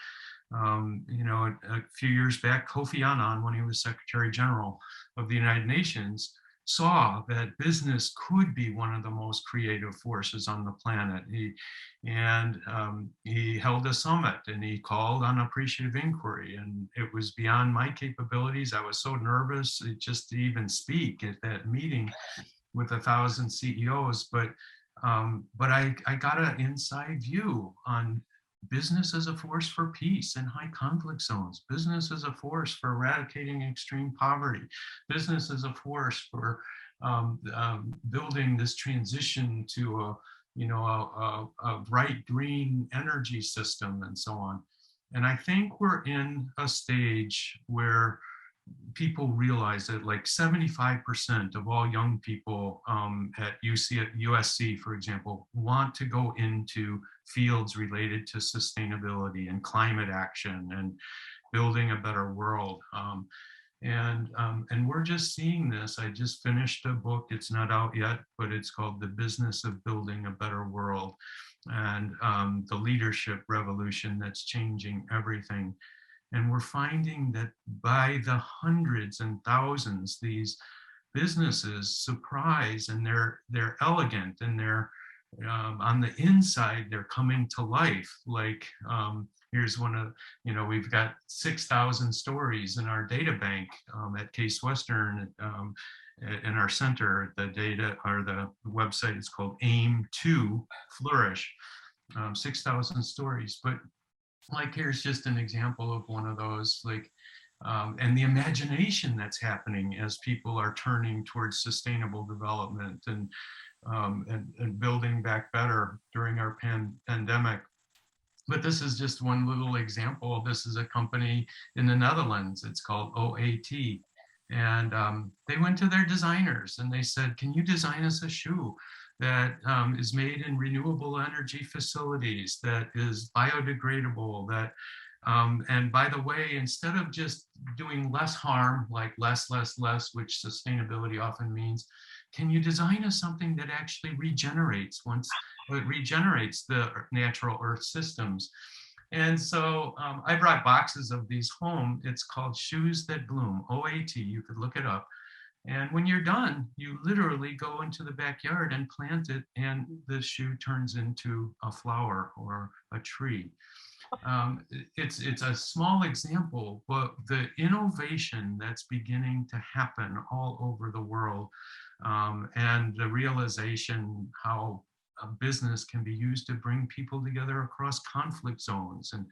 a few years back, Kofi Annan, when he was Secretary General of the United Nations, saw that business could be one of the most creative forces on the planet. He held a summit, and he called on Appreciative Inquiry, and it was beyond my capabilities. I was so nervous just to even speak at that meeting with 1,000 CEOs, but I got an inside view on business as a force for peace in high conflict zones, business as a force for eradicating extreme poverty, business as a force for building this transition to a bright green energy system, and so on. And I think we're in a stage where people realize that like 75% of all young people at USC, for example, want to go into fields related to sustainability and climate action and building a better world. And we're just seeing this. I just finished a book. It's not out yet, but it's called The Business of Building a Better World, and the leadership revolution that's changing everything. And we're finding that by the hundreds and thousands, these businesses surprise, and they're elegant, and they're on the inside, they're coming to life. Like here's one of, we've got 6,000 stories in our data bank at Case Western in our center. The data, or the website is called Aim to Flourish. 6,000 stories, but like here's just an example of one of those, like and the imagination that's happening as people are turning towards sustainable development and building back better during our pandemic. But this is just one little example. This is a company in the Netherlands. It's called OAT. And they went to their designers and they said, can you design us a shoe that is made in renewable energy facilities, that is biodegradable, that and by the way, instead of just doing less harm, like less, which sustainability often means, can you design us something that actually regenerates once it regenerates the natural earth systems? And so I brought boxes of these home. It's called Shoes That Bloom, OAT. You could look it up. And when you're done, you literally go into the backyard and plant it, and the shoe turns into a flower or a tree. It's a small example, but the innovation that's beginning to happen all over the world, and the realization how a business can be used to bring people together across conflict zones and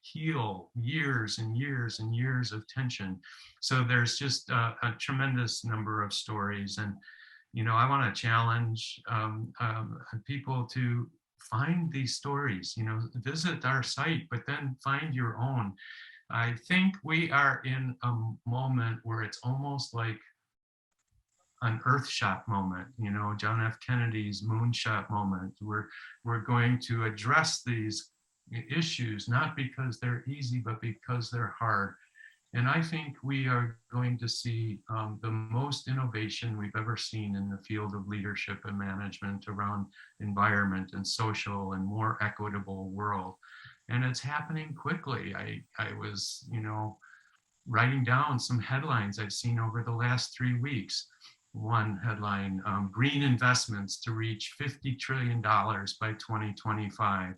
heal years and years and years of tension. So there's just a tremendous number of stories. And, I want to challenge people to find these stories, visit our site, but then find your own. I think we are in a moment where it's almost like an Earthshot moment, John F. Kennedy's moonshot moment. We're going to address these issues, not because they're easy, but because they're hard. And I think we are going to see the most innovation we've ever seen in the field of leadership and management around environment and social and more equitable world. And it's happening quickly. I was, writing down some headlines I've seen over the last 3 weeks. One headline, green investments to reach $50 trillion by 2025.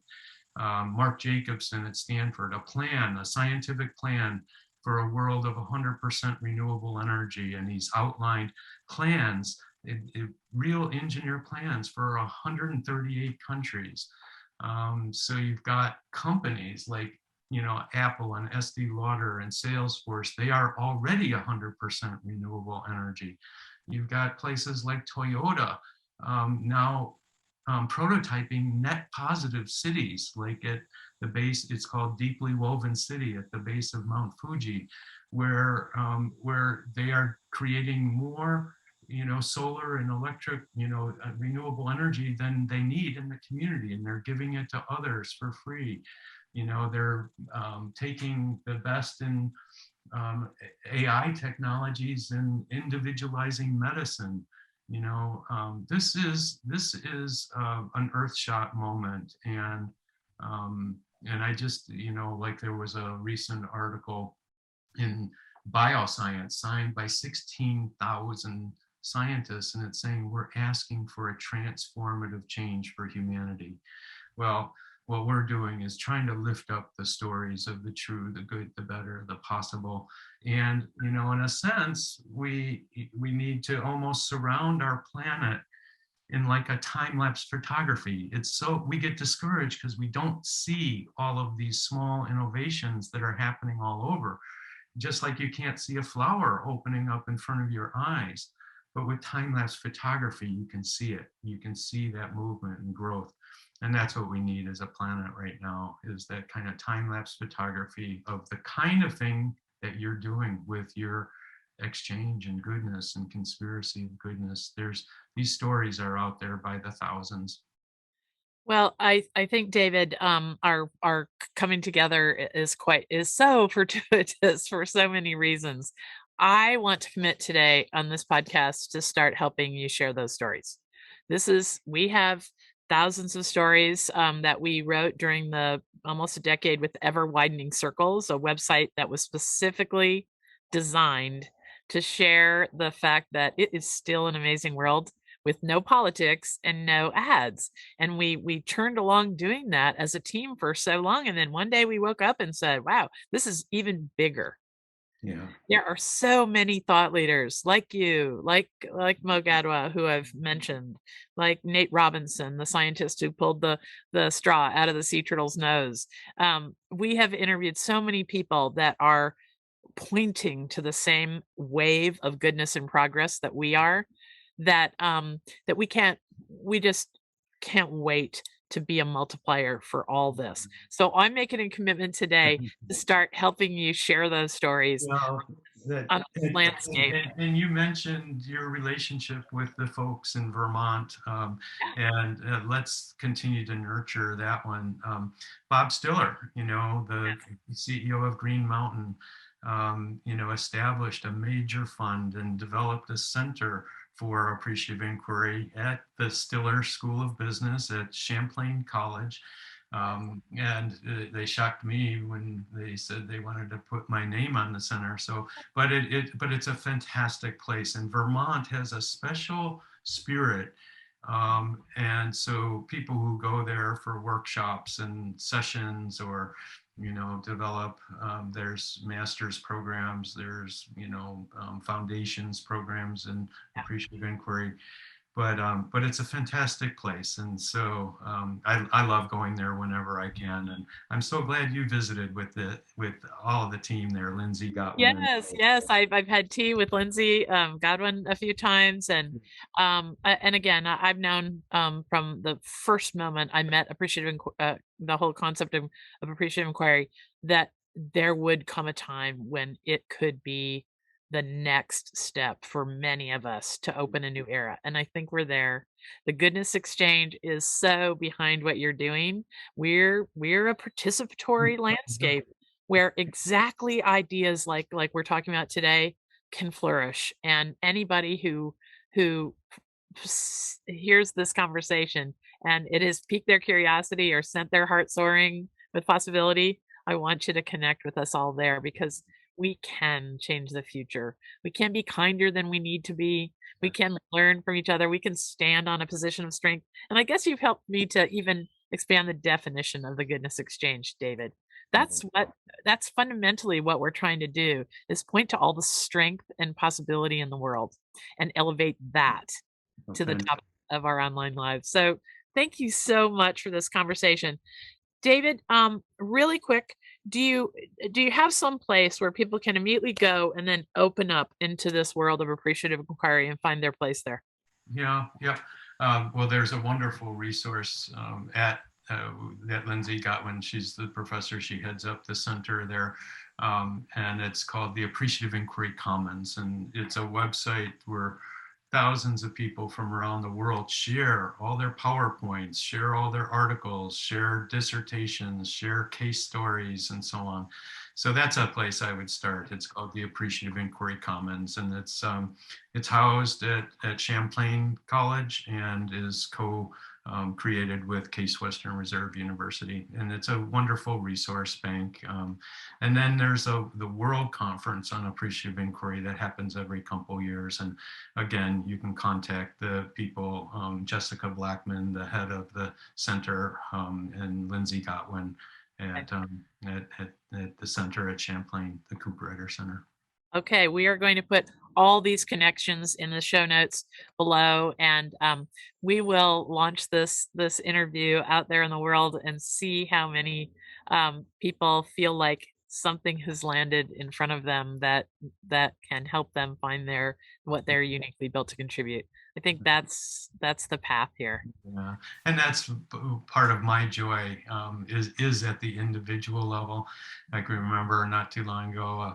Mark Jacobson at Stanford, a scientific plan for a world of 100% renewable energy. And he's outlined plans, real engineer plans for 138 countries. So you've got companies like, Apple and Estee Lauder and Salesforce. They are already 100% renewable energy. You've got places like Toyota now prototyping net positive cities, like at the base, it's called Deeply Woven City at the base of Mount Fuji, where they are creating more, solar and electric, renewable energy than they need in the community, and they're giving it to others for free. They're taking the best in AI technologies and individualizing medicine. This is an earthshot moment, and I just, like there was a recent article in Bioscience signed by 16,000 scientists, and it's saying we're asking for a transformative change for humanity. Well, what we're doing is trying to lift up the stories of the true, the good, the better, the possible. And, in a sense, we need to almost surround our planet in like a time-lapse photography. It's so we get discouraged because we don't see all of these small innovations that are happening all over. Just like you can't see a flower opening up in front of your eyes. But with time-lapse photography, you can see it. You can see that movement and growth. And that's what we need as a planet right now, is that kind of time-lapse photography of the kind of thing that you're doing with your exchange and goodness and conspiracy of goodness. These stories are out there by the thousands. Well, I think, David, our coming together is so fortuitous for so many reasons. I want to commit today on this podcast to start helping you share those stories. We have thousands of stories that we wrote during the almost a decade with Ever Widening Circles, a website that was specifically designed to share the fact that it is still an amazing world with no politics and no ads. And we turned along doing that as a team for so long. And then one day we woke up and said, wow, this is even bigger. Yeah. There are so many thought leaders like you, like Mo Gadwa, who I've mentioned, like Nate Robinson, the scientist who pulled the straw out of the sea turtle's nose. We have interviewed so many people that are pointing to the same wave of goodness and progress that we are, that we just can't wait to be a multiplier for all this. So I'm making a commitment today to start helping you share those stories Well, on this landscape. and you mentioned your relationship with the folks in Vermont, and let's continue to nurture that one. Bob Stiller, the CEO of Green Mountain, established a major fund and developed a center for appreciative inquiry at the Stiller School of Business at Champlain College. And they shocked me when they said they wanted to put my name on the center. So, but it's a fantastic place, and Vermont has a special spirit. And so people who go there for workshops and sessions, or develop, there's master's programs, there's foundations programs and appreciative inquiry, but it's a fantastic place, and so I love going there whenever I can, and I'm so glad you visited with all of the team there, Lindsay Godwin. Yes, I've had tea with Lindsay Godwin a few times, and again, I've known from the first moment I met the whole concept of appreciative inquiry, that there would come a time when it could be the next step for many of us to open a new era, and I think we're there. The goodness exchange is so behind what you're doing. We're a participatory landscape where exactly ideas like we're talking about today can flourish, and anybody who hears this conversation and it has piqued their curiosity or sent their heart soaring with possibility, I want you to connect with us all there, because we can change the future. We can be kinder than we need to be. We can learn from each other. We can stand on a position of strength. And I guess you've helped me to even expand the definition of the goodness exchange, David. That's fundamentally what we're trying to do, is point to all the strength and possibility in the world and elevate that to the top of our online lives. So thank you so much for this conversation. David, really quick, do you have some place where people can immediately go and then open up into this world of appreciative inquiry and find their place there? Yeah. Well, there's a wonderful resource that Lindsay got when she's the professor. She heads up the center there, and it's called the Appreciative Inquiry Commons, and it's a website where thousands of people from around the world share all their PowerPoints, share all their articles, share dissertations, share case stories, and so on. So that's a place I would start. It's called the Appreciative Inquiry Commons, and it's housed at Champlain College and is created with Case Western Reserve University, and it's a wonderful resource bank. And then there's the World Conference on Appreciative Inquiry that happens every couple years, and again, you can contact the people, Jessica Blackman, the head of the center, and Lindsay Godwin at the center at Champlain, the Cooperrider Center. Okay, we are going to put all these connections in the show notes below, and we will launch this interview out there in the world and see how many people feel like something has landed in front of them that can help them find what they're uniquely built to contribute. I think that's the path here. Yeah, and that's part of my joy, is at the individual level. I can remember not too long ago,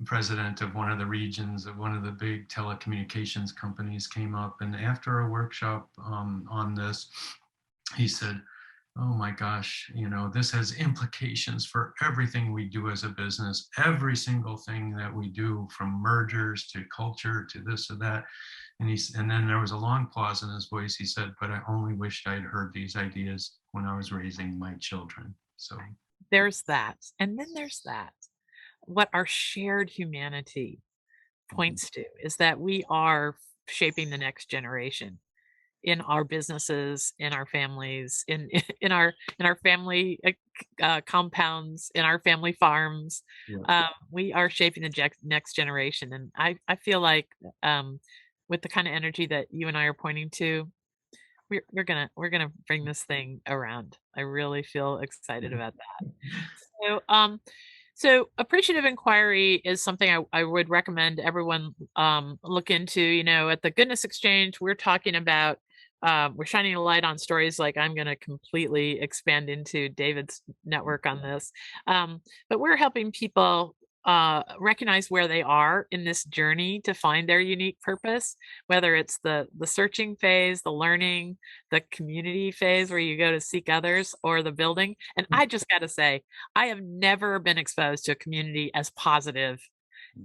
president of one of the regions of one of the big telecommunications companies came up, and after a workshop on this, he said, oh my gosh, this has implications for everything we do as a business, every single thing that we do, from mergers to culture to this or that. And then there was a long pause in his voice. He said, but I only wished I'd heard these ideas when I was raising my children. So There's that, and then there's that. What our shared humanity points to is that we are shaping the next generation in our businesses, in our families, in in our family compounds, in our family farms. Yeah. We are shaping the next generation, and I feel like with the kind of energy that you and I are pointing to, we're gonna bring this thing around. I really feel excited about that. So, so appreciative inquiry is something I would recommend everyone look into. At the Goodness Exchange, we're talking about we're shining a light on stories like I'm going to completely expand into David's network on this. But we're helping people recognize where they are in this journey to find their unique purpose, whether it's the searching phase, the learning, the community phase where you go to seek others, or the building. And I just got to say, I have never been exposed to a community as positive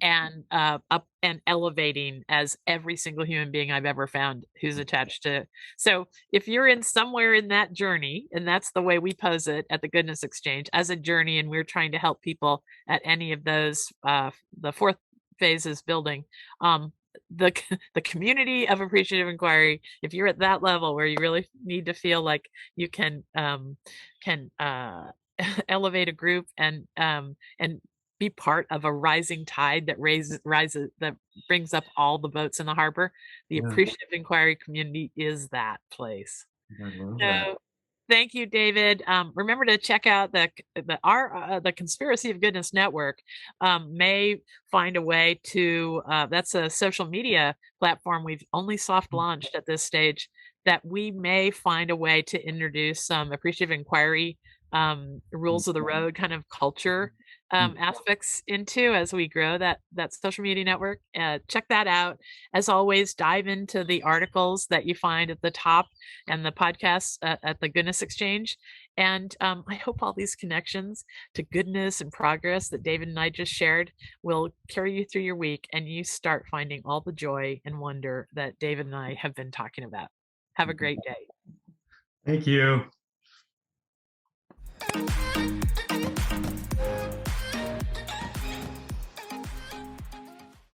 and up and elevating as every single human being I've ever found who's attached to. So if you're in somewhere in that journey, and that's the way we pose it at the Goodness Exchange, as a journey, and we're trying to help people at any of those the fourth phases building, the the community of appreciative inquiry, if you're at that level where you really need to feel like you can elevate a group and be part of a rising tide that rises that brings up all the boats in the harbor. The Yeah, appreciative inquiry community is that place. I love that. So thank you, David. Remember to check out the Conspiracy of Goodness Network. May find a way to that's a social media platform we've only soft launched at this stage, that we may find a way to introduce some appreciative inquiry rules of the road kind of culture aspects into as we grow that social media network. Check that out. As always, dive into the articles that you find at the top and the podcasts at the Goodness Exchange. And I hope all these connections to goodness and progress that David and I just shared will carry you through your week, and you start finding all the joy and wonder that David and I have been talking about. Have a great day. thank you.